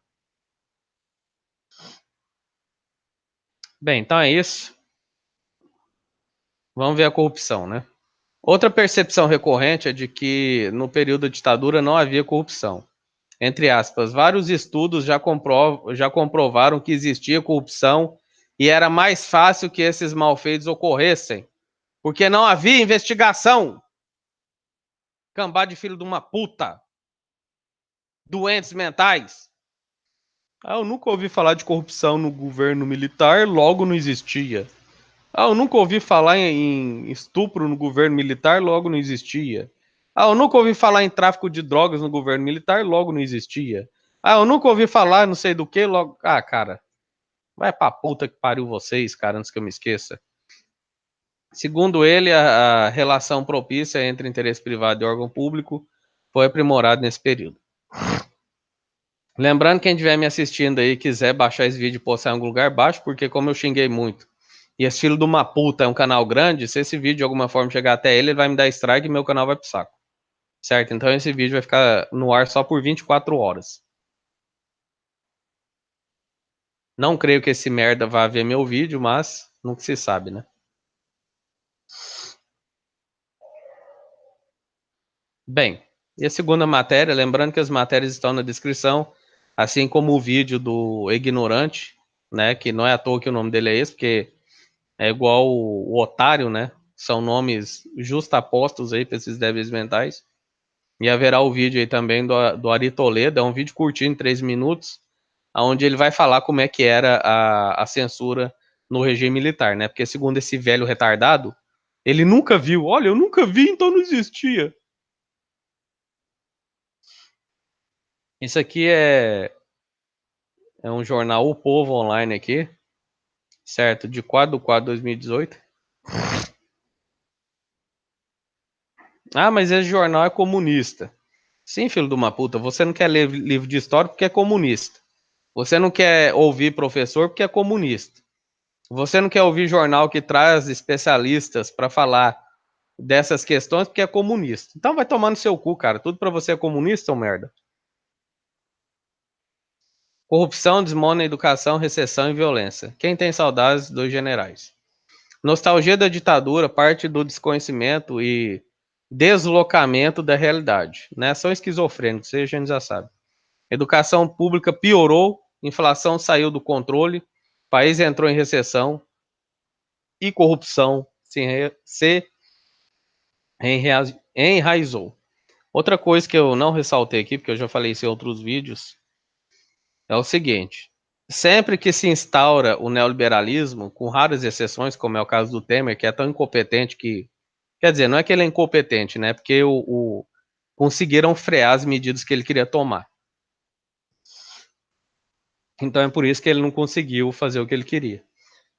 Bem, então é isso. Vamos ver a corrupção, né? Outra percepção recorrente é de que no período da ditadura não havia corrupção. Entre aspas, vários estudos já comprovaram que existia corrupção e era mais fácil que esses malfeitos ocorressem, porque não havia investigação. Cambá de filho de uma puta. Doentes mentais. Ah, eu nunca ouvi falar de corrupção no governo militar, logo não existia. Ah, eu nunca ouvi falar em estupro no governo militar, logo não existia. Ah, eu nunca ouvi falar em tráfico de drogas no governo militar, logo não existia. Ah, eu nunca ouvi falar não sei do que, logo. Ah, cara, vai pra puta que pariu vocês, cara, antes que eu me esqueça. Segundo ele, a relação propícia entre interesse privado e órgão público foi aprimorada nesse período. Lembrando, quem estiver me assistindo aí e quiser baixar esse vídeo e postar em algum lugar, baixa, porque como eu xinguei muito, e esse filho de uma puta é um canal grande, se esse vídeo de alguma forma chegar até ele, ele vai me dar strike e meu canal vai pro saco. Certo? Então esse vídeo vai ficar no ar só por 24 horas. Não creio que esse merda vá ver meu vídeo, mas nunca se sabe, né? Bem, e a segunda matéria, lembrando que as matérias estão na descrição, assim como o vídeo do ignorante, né? Que não é à toa que o nome dele é esse, porque é igual o otário, né? São nomes justapostos aí para esses débeis mentais. E haverá o vídeo aí também do Ari Toledo, é um vídeo curtinho, 3 minutos, onde ele vai falar como é que era a censura no regime militar, né? Porque segundo esse velho retardado, ele nunca viu. Olha, eu nunca vi, então não existia. Isso aqui é um jornal O Povo Online aqui, certo? De 4 de 2018. Ah, mas esse jornal é comunista. Sim, filho de uma puta, você não quer ler livro de história porque é comunista. Você não quer ouvir professor porque é comunista. Você não quer ouvir jornal que traz especialistas para falar dessas questões porque é comunista. Então vai tomar no seu cu, cara. Tudo para você é comunista ou merda? Corrupção, desmona, educação, recessão e violência. Quem tem saudades dos generais? Nostalgia da ditadura parte do desconhecimento e deslocamento da realidade. Né? São esquizofrênicos, isso a gente já sabe. Educação pública piorou, inflação saiu do controle, país entrou em recessão e corrupção se enraizou. Outra coisa que eu não ressaltei aqui, porque eu já falei isso em outros vídeos, é o seguinte: sempre que se instaura o neoliberalismo, com raras exceções, como é o caso do Temer, que é tão incompetente que. Quer dizer, não é que ele é incompetente, né? Porque conseguiram frear as medidas que ele queria tomar. Então é por isso que ele não conseguiu fazer o que ele queria.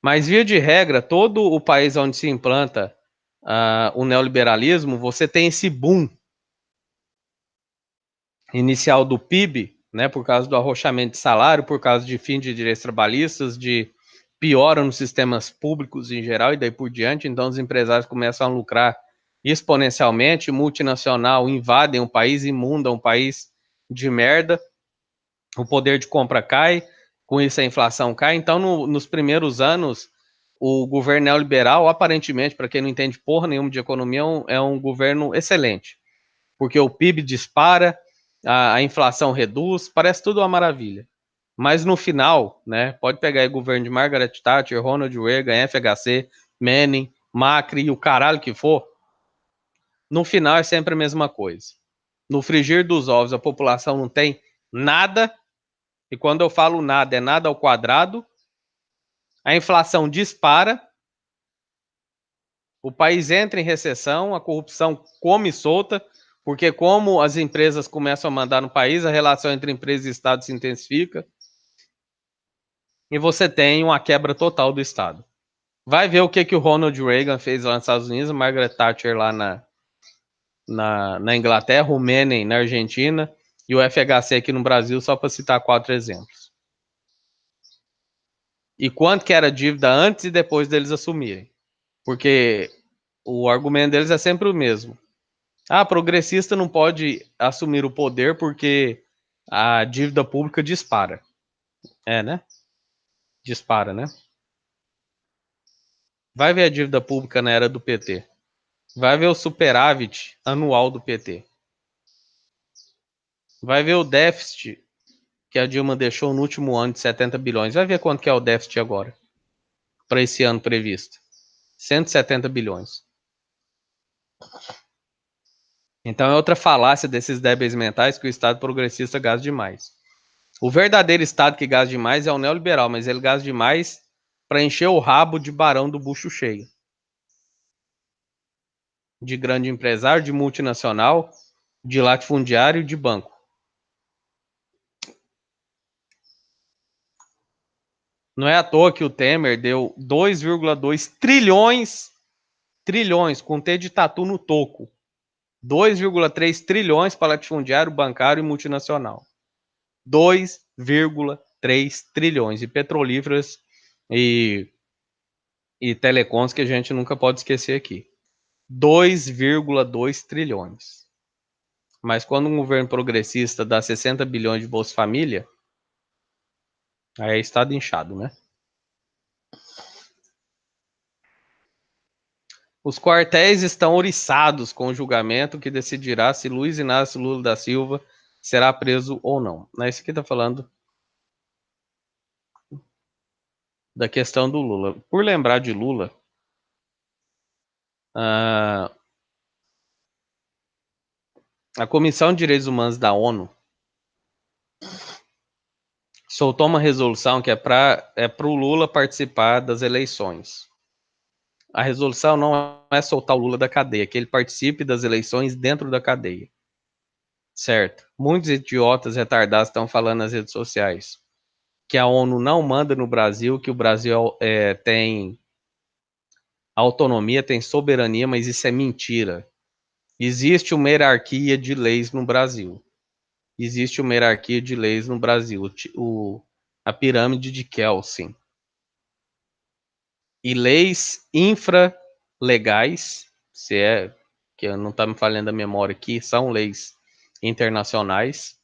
Mas, via de regra, todo o país onde se implanta o neoliberalismo, você tem esse boom inicial do PIB, né, por causa do arrochamento de salário, por causa de fim de direitos trabalhistas, de piora nos sistemas públicos em geral e daí por diante. Então, os empresários começam a lucrar exponencialmente, multinacional invadem um país, imundam um país de merda, o poder de compra cai, com isso a inflação cai. Então, nos primeiros anos, o governo neoliberal, aparentemente, para quem não entende porra nenhuma de economia, é um governo excelente, porque o PIB dispara, a inflação reduz, parece tudo uma maravilha. Mas no final, né, pode pegar aí o governo de Margaret Thatcher, Ronald Reagan, FHC, Manning, Macri e o caralho que for, no final é sempre a mesma coisa. No frigir dos ovos, a população não tem nada, e quando eu falo nada, é nada ao quadrado, a inflação dispara, o país entra em recessão, a corrupção come solta, porque como as empresas começam a mandar no país, a relação entre empresa e Estado se intensifica, e você tem uma quebra total do Estado. Vai ver o que o Ronald Reagan fez lá nos Estados Unidos, Margaret Thatcher lá na Inglaterra, o Menem na Argentina e o FHC aqui no Brasil, só para citar 4 exemplos. E quanto que era a dívida antes e depois deles assumirem. Porque o argumento deles é sempre o mesmo. Ah, progressista não pode assumir o poder porque a dívida pública dispara. É, né? Dispara, né? Vai ver a dívida pública na era do PT. Vai ver o superávit anual do PT. Vai ver o déficit que a Dilma deixou no último ano de 70 bilhões. Vai ver quanto que é o déficit agora, para esse ano previsto. 170 bilhões. Então é outra falácia desses débeis mentais que o Estado progressista gasta demais. O verdadeiro Estado que gasta demais é o neoliberal, mas ele gasta demais para encher o rabo de barão do bucho cheio. De grande empresário, de multinacional, de latifundiário, de banco. Não é à toa que o Temer deu 2,2 trilhões, com T de tatu no toco. 2,3 trilhões para latifundiário, bancário e multinacional. 2,3 trilhões. E petrolíferas e telecoms que a gente nunca pode esquecer aqui. 2,2 trilhões. Mas quando um governo progressista dá 60 bilhões de Bolsa Família, aí é estado inchado, né? Os quartéis estão oriçados com o julgamento que decidirá se Luiz Inácio Lula da Silva será preso ou não. Isso aqui está falando da questão do Lula. Por lembrar de Lula, a Comissão de Direitos Humanos da ONU soltou uma resolução que é para o Lula participar das eleições. A resolução não é soltar o Lula da cadeia, que ele participe das eleições dentro da cadeia. Certo. Muitos idiotas retardados estão falando nas redes sociais que a ONU não manda no Brasil, que o Brasil tem autonomia, tem soberania, mas isso é mentira. Existe uma hierarquia de leis no Brasil. Existe uma hierarquia de leis no Brasil. A pirâmide de Kelsen. E leis infralegais, se é que não está me falhando a memória aqui, são leis internacionais,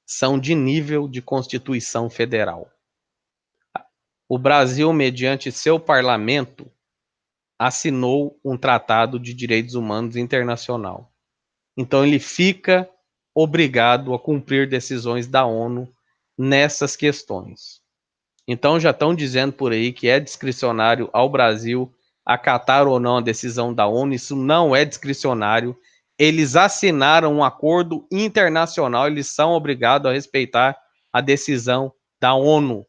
são de nível de Constituição Federal. O Brasil, mediante seu parlamento, assinou um tratado de direitos humanos internacional. Então ele fica obrigado a cumprir decisões da ONU nessas questões. Então já estão dizendo por aí que é discricionário ao Brasil acatar ou não a decisão da ONU. Isso não é discricionário. Eles assinaram um acordo internacional, eles são obrigados a respeitar a decisão da ONU.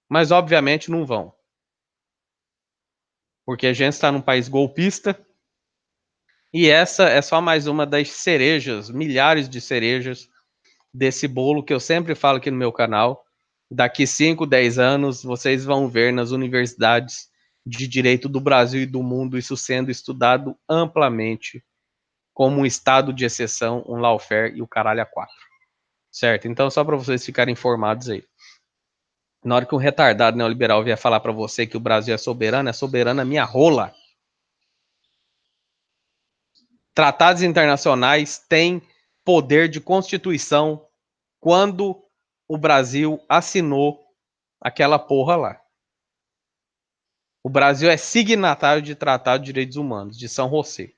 Mas obviamente não vão. Porque a gente está num país golpista e essa é só mais uma das cerejas, milhares de cerejas desse bolo que eu sempre falo aqui no meu canal. Daqui 5, 10 anos, vocês vão ver nas universidades de direito do Brasil e do mundo isso sendo estudado amplamente como um estado de exceção, um lawfare e o caralho a quatro. Certo? Então, só para vocês ficarem informados aí. Na hora que um retardado neoliberal vier falar para você que o Brasil é soberano a minha rola. Tratados internacionais têm poder de constituição quando o Brasil assinou aquela porra lá. O Brasil é signatário de Tratado de Direitos Humanos, de São José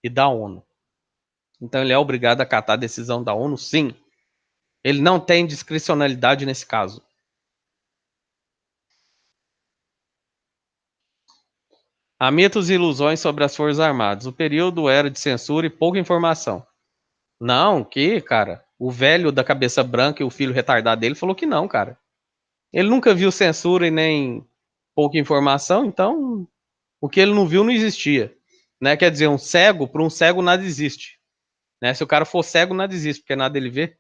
e da ONU. Então ele é obrigado a acatar a decisão da ONU, sim. Ele não tem discricionalidade nesse caso. Há mitos e ilusões sobre as Forças Armadas. O período era de censura e pouca informação. Não, que, cara? O velho da cabeça branca e o filho retardado dele falou que não, cara. Ele nunca viu censura e nem pouca informação, então o que ele não viu não existia. Né? Quer dizer, um cego, para um cego nada existe. Né? Se o cara for cego, nada existe, porque nada ele vê.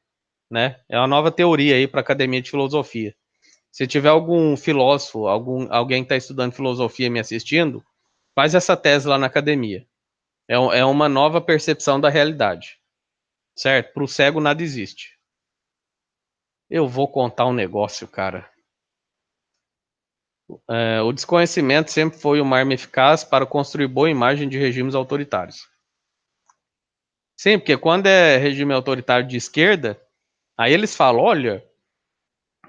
Né? É uma nova teoria aí para a Academia de Filosofia. Se tiver algum filósofo, alguém que está estudando filosofia me assistindo, faz essa tese lá na academia. É uma nova percepção da realidade. Certo? Para o cego nada existe. Eu vou contar um negócio, cara. O desconhecimento sempre foi uma arma eficaz para construir boa imagem de regimes autoritários. Sim, porque quando é regime autoritário de esquerda, aí eles falam, olha,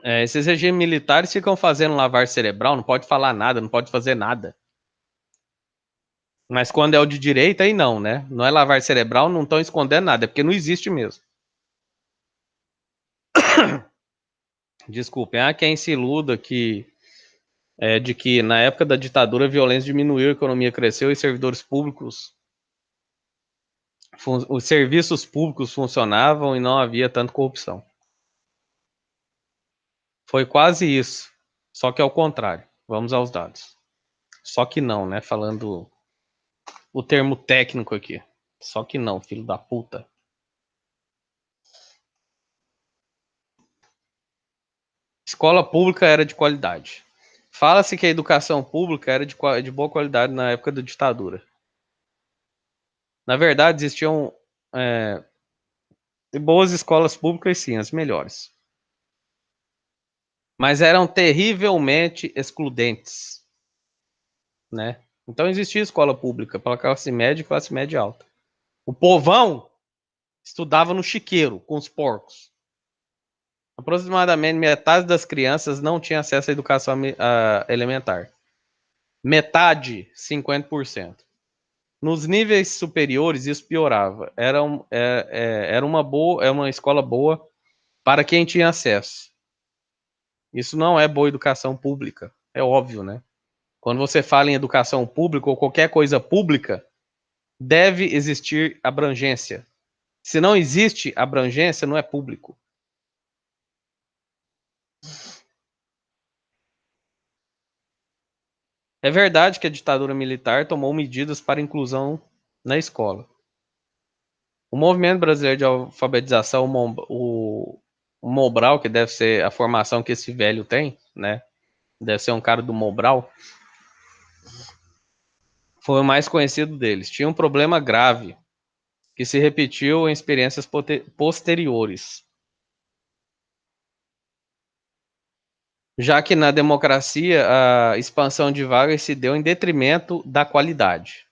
esses regimes militares ficam fazendo lavar cerebral, não pode falar nada, não pode fazer nada. Mas quando é o de direita, aí não, né? Não é lavar cerebral, não estão escondendo nada, é porque não existe mesmo. Desculpem, há quem se iluda de que na época da ditadura a violência diminuiu, a economia cresceu e os serviços públicos funcionavam e não havia tanta corrupção. Foi quase isso, só que ao contrário. Vamos aos dados. Só que não, né? Falando o termo técnico aqui. Só que não, filho da puta. Escola pública era de qualidade. Fala-se que a educação pública era de boa qualidade na época da ditadura. Na verdade, existiam é, boas escolas públicas, sim, as melhores. Mas eram terrivelmente excludentes, né? Então existia escola pública para classe média e classe média alta. O povão estudava no chiqueiro, com os porcos. Aproximadamente metade das crianças não tinha acesso à educação elementar. Metade, 50%. Nos níveis superiores, isso piorava. Era uma escola boa para quem tinha acesso. Isso não é boa educação pública. É óbvio, né? Quando você fala em educação pública ou qualquer coisa pública, deve existir abrangência. Se não existe abrangência, não é público. É verdade que a ditadura militar tomou medidas para inclusão na escola. O movimento brasileiro de alfabetização, o Mobral, que deve ser a formação que esse velho tem, né? Deve ser um cara do Mobral, foi o mais conhecido deles. Tinha um problema grave que se repetiu em experiências posteriores. Já que na democracia a expansão de vagas se deu em detrimento da qualidade.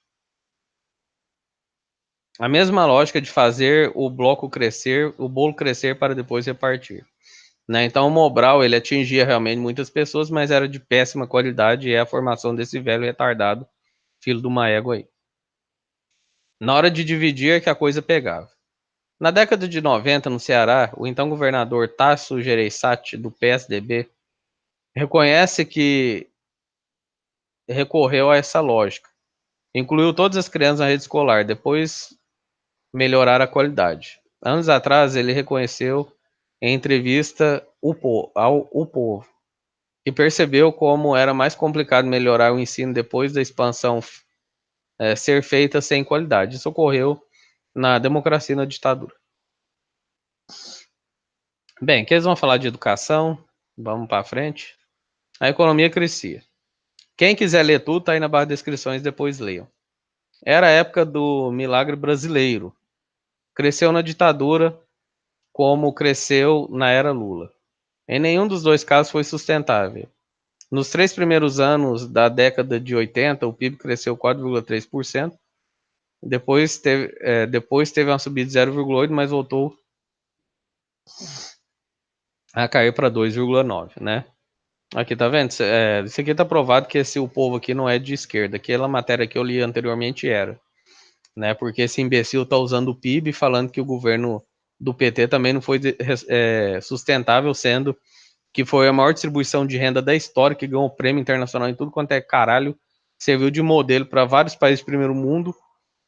A mesma lógica de fazer o bloco crescer, o bolo crescer para depois repartir. Né? Então o Mobral ele atingia realmente muitas pessoas, mas era de péssima qualidade e é a formação desse velho retardado, filho de uma égua aí. Na hora de dividir é que a coisa pegava. Na década de 90, no Ceará, o então governador Tasso Gereissati, do PSDB, reconhece que recorreu a essa lógica. Incluiu todas as crianças na rede escolar, depois melhorar a qualidade. Anos atrás, ele reconheceu em entrevista ao O Povo e percebeu como era mais complicado melhorar o ensino depois da expansão ser feita sem qualidade. Isso ocorreu na democracia e na ditadura. Bem, que eles vão falar de educação, vamos para frente. A economia crescia. Quem quiser ler tudo, tá aí na barra de descrições, depois leiam. Era a época do milagre brasileiro. Cresceu na ditadura, como cresceu na era Lula. Em nenhum dos dois casos foi sustentável. Nos 3 primeiros anos da década de 80, o PIB cresceu 4,3%. Depois teve uma subida de 0,8%, mas voltou a cair para 2,9%, né? Aqui, tá vendo? Isso aqui tá provado que o povo aqui não é de esquerda. Aquela matéria que eu li anteriormente era, né? Porque esse imbecil tá usando o PIB falando que o governo do PT também não foi sustentável, sendo que foi a maior distribuição de renda da história, que ganhou prêmio internacional em tudo quanto é caralho, serviu de modelo para vários países do primeiro mundo,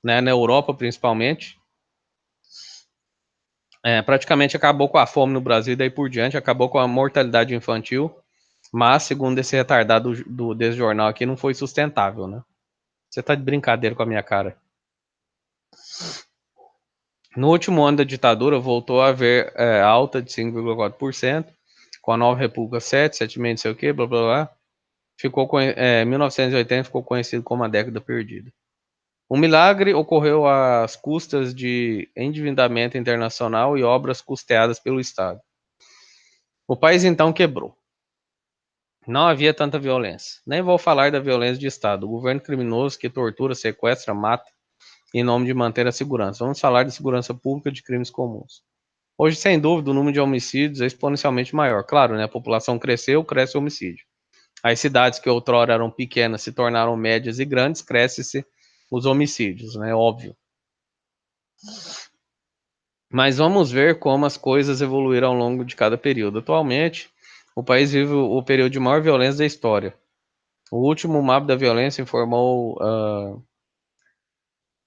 né? Na Europa principalmente. Praticamente acabou com a fome no Brasil e daí por diante, acabou com a mortalidade infantil. Mas, segundo esse retardado desse jornal aqui, não foi sustentável, né? Você tá de brincadeira com a minha cara. No último ano da ditadura, voltou a haver alta de 5,4%, com a Nova República 7,5%, não sei o que, blá blá blá. 1980 ficou conhecido como a década perdida. Um milagre ocorreu às custas de endividamento internacional e obras custeadas pelo Estado. O país então quebrou. Não havia tanta violência. Nem vou falar da violência de Estado, o governo criminoso que tortura, sequestra, mata em nome de manter a segurança. Vamos falar de segurança pública de crimes comuns. Hoje, sem dúvida, o número de homicídios é exponencialmente maior. Claro, né? A população cresceu, cresce o homicídio. As cidades que outrora eram pequenas se tornaram médias e grandes, cresce-se os homicídios, né? Óbvio. Mas vamos ver como as coisas evoluíram ao longo de cada período. Atualmente, o país vive o período de maior violência da história. O último mapa da violência informou,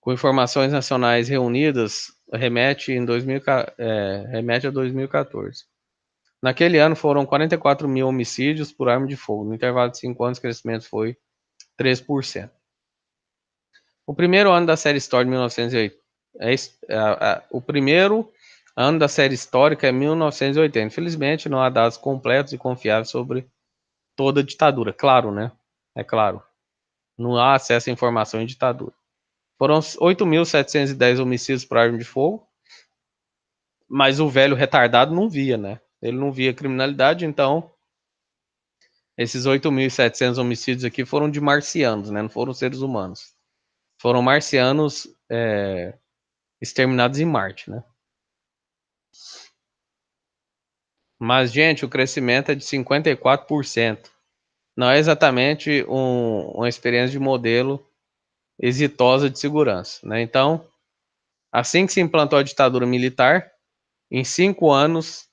com informações nacionais reunidas, remete a 2014. Naquele ano foram 44 mil homicídios por arma de fogo. No intervalo de 5 anos, o crescimento foi 13%. O primeiro ano da série histórica de 1980. O primeiro ano da série histórica é 1980. Infelizmente, não há dados completos e confiáveis sobre toda a ditadura. Claro, né? É claro. Não há acesso à informação em ditadura. Foram 8.710 homicídios por arma de fogo, mas o velho retardado não via, né? Ele não via criminalidade, então esses 8.700 homicídios aqui foram de marcianos, né? Não foram seres humanos. Foram marcianos exterminados em Marte, né? Mas, gente, o crescimento é de 54%. Não é exatamente uma experiência de modelo exitosa de segurança, né? Então, assim que se implantou a ditadura militar, em 5 anos,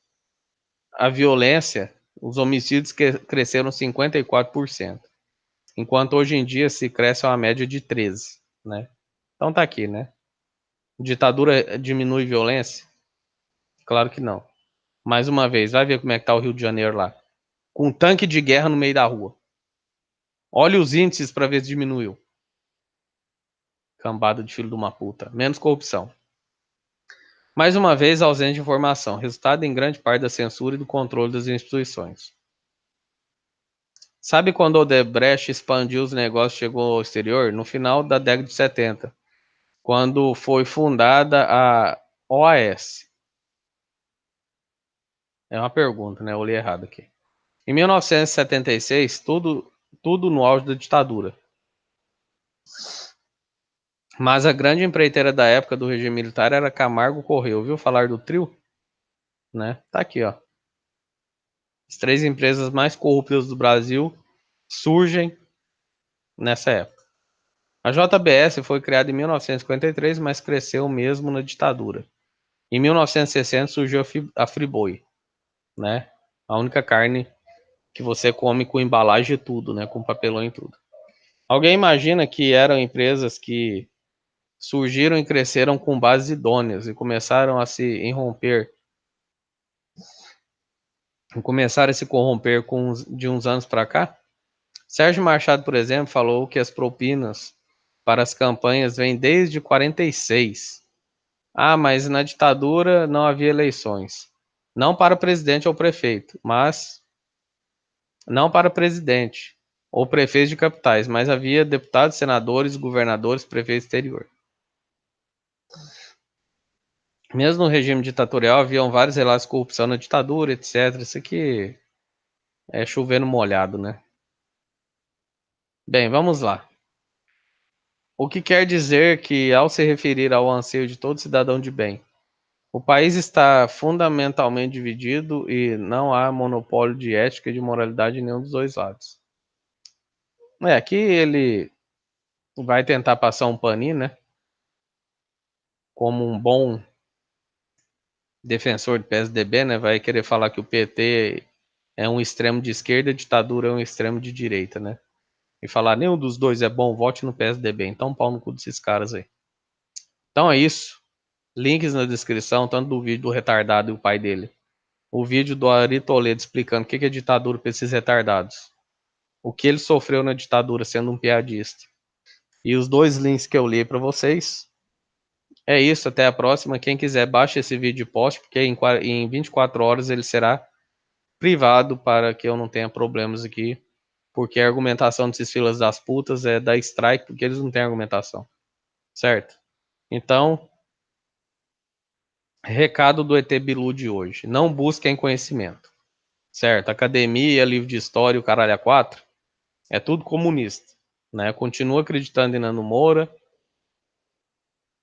a violência, os homicídios cresceram 54%. Enquanto hoje em dia se cresce a uma média de 13%, né? Então tá aqui, né? Ditadura diminui violência? Claro que não. Mais uma vez, vai ver como é que tá o Rio de Janeiro lá. Com um tanque de guerra no meio da rua. Olha os índices para ver se diminuiu. Cambada de filho de uma puta. Menos corrupção. Mais uma vez, ausência de informação. Resultado em grande parte da censura e do controle das instituições. Sabe quando o Odebrecht expandiu os negócios e chegou ao exterior? No final da década de 70. Quando foi fundada a OAS. É uma pergunta, né? Eu li errado aqui. Em 1976, tudo no auge da ditadura. Mas a grande empreiteira da época do regime militar era Camargo Correia. Ouviu falar do trio? Né? Tá aqui, ó. As 3 empresas mais corruptas do Brasil surgem nessa época. A JBS foi criada em 1953, mas cresceu mesmo na ditadura. Em 1960 surgiu a Friboi, né? A única carne que você come com embalagem e tudo, né? Com papelão e tudo. Alguém imagina que eram empresas que surgiram e cresceram com bases idôneas e começaram a se corromper de uns anos para cá? Sérgio Machado, por exemplo, falou que as propinas para as campanhas vêm desde 46. Ah, mas na ditadura não havia eleições. Não para presidente ou prefeito, mas não para presidente ou prefeitos de capitais, mas havia deputados, senadores, governadores, prefeitos exterior. Mesmo no regime ditatorial, haviam vários relatos de corrupção na ditadura, etc. Isso aqui é chovendo molhado, né? Bem, vamos lá. O que quer dizer que, ao se referir ao anseio de todo cidadão de bem, o país está fundamentalmente dividido e não há monopólio de ética e de moralidade em nenhum dos dois lados. Aqui ele vai tentar passar um paninho, né? Como um bom defensor do PSDB, né? Vai querer falar que o PT é um extremo de esquerda e a ditadura é um extremo de direita, né? E falar nenhum dos dois é bom, vote no PSDB. Então, pau no cu desses caras aí. Então é isso. Links na descrição, tanto do vídeo do retardado e o pai dele. O vídeo do Ari Toledo explicando o que é ditadura para esses retardados. O que ele sofreu na ditadura sendo um piadista. E os 2 links que eu li para vocês. É isso, até a próxima. Quem quiser, baixe esse vídeo e poste, porque em 24 horas ele será privado para que eu não tenha problemas aqui. Porque a argumentação desses filas das putas é da strike, porque eles não têm argumentação. Certo? Então, recado do ET Bilu de hoje. Não busquem conhecimento. Certo? Academia, livro de história, o caralho a 4, é tudo comunista. Né? Continua acreditando em Nando Moura,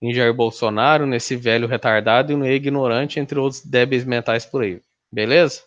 em Jair Bolsonaro, nesse velho retardado e no ignorante, entre outros débeis mentais por aí. Beleza?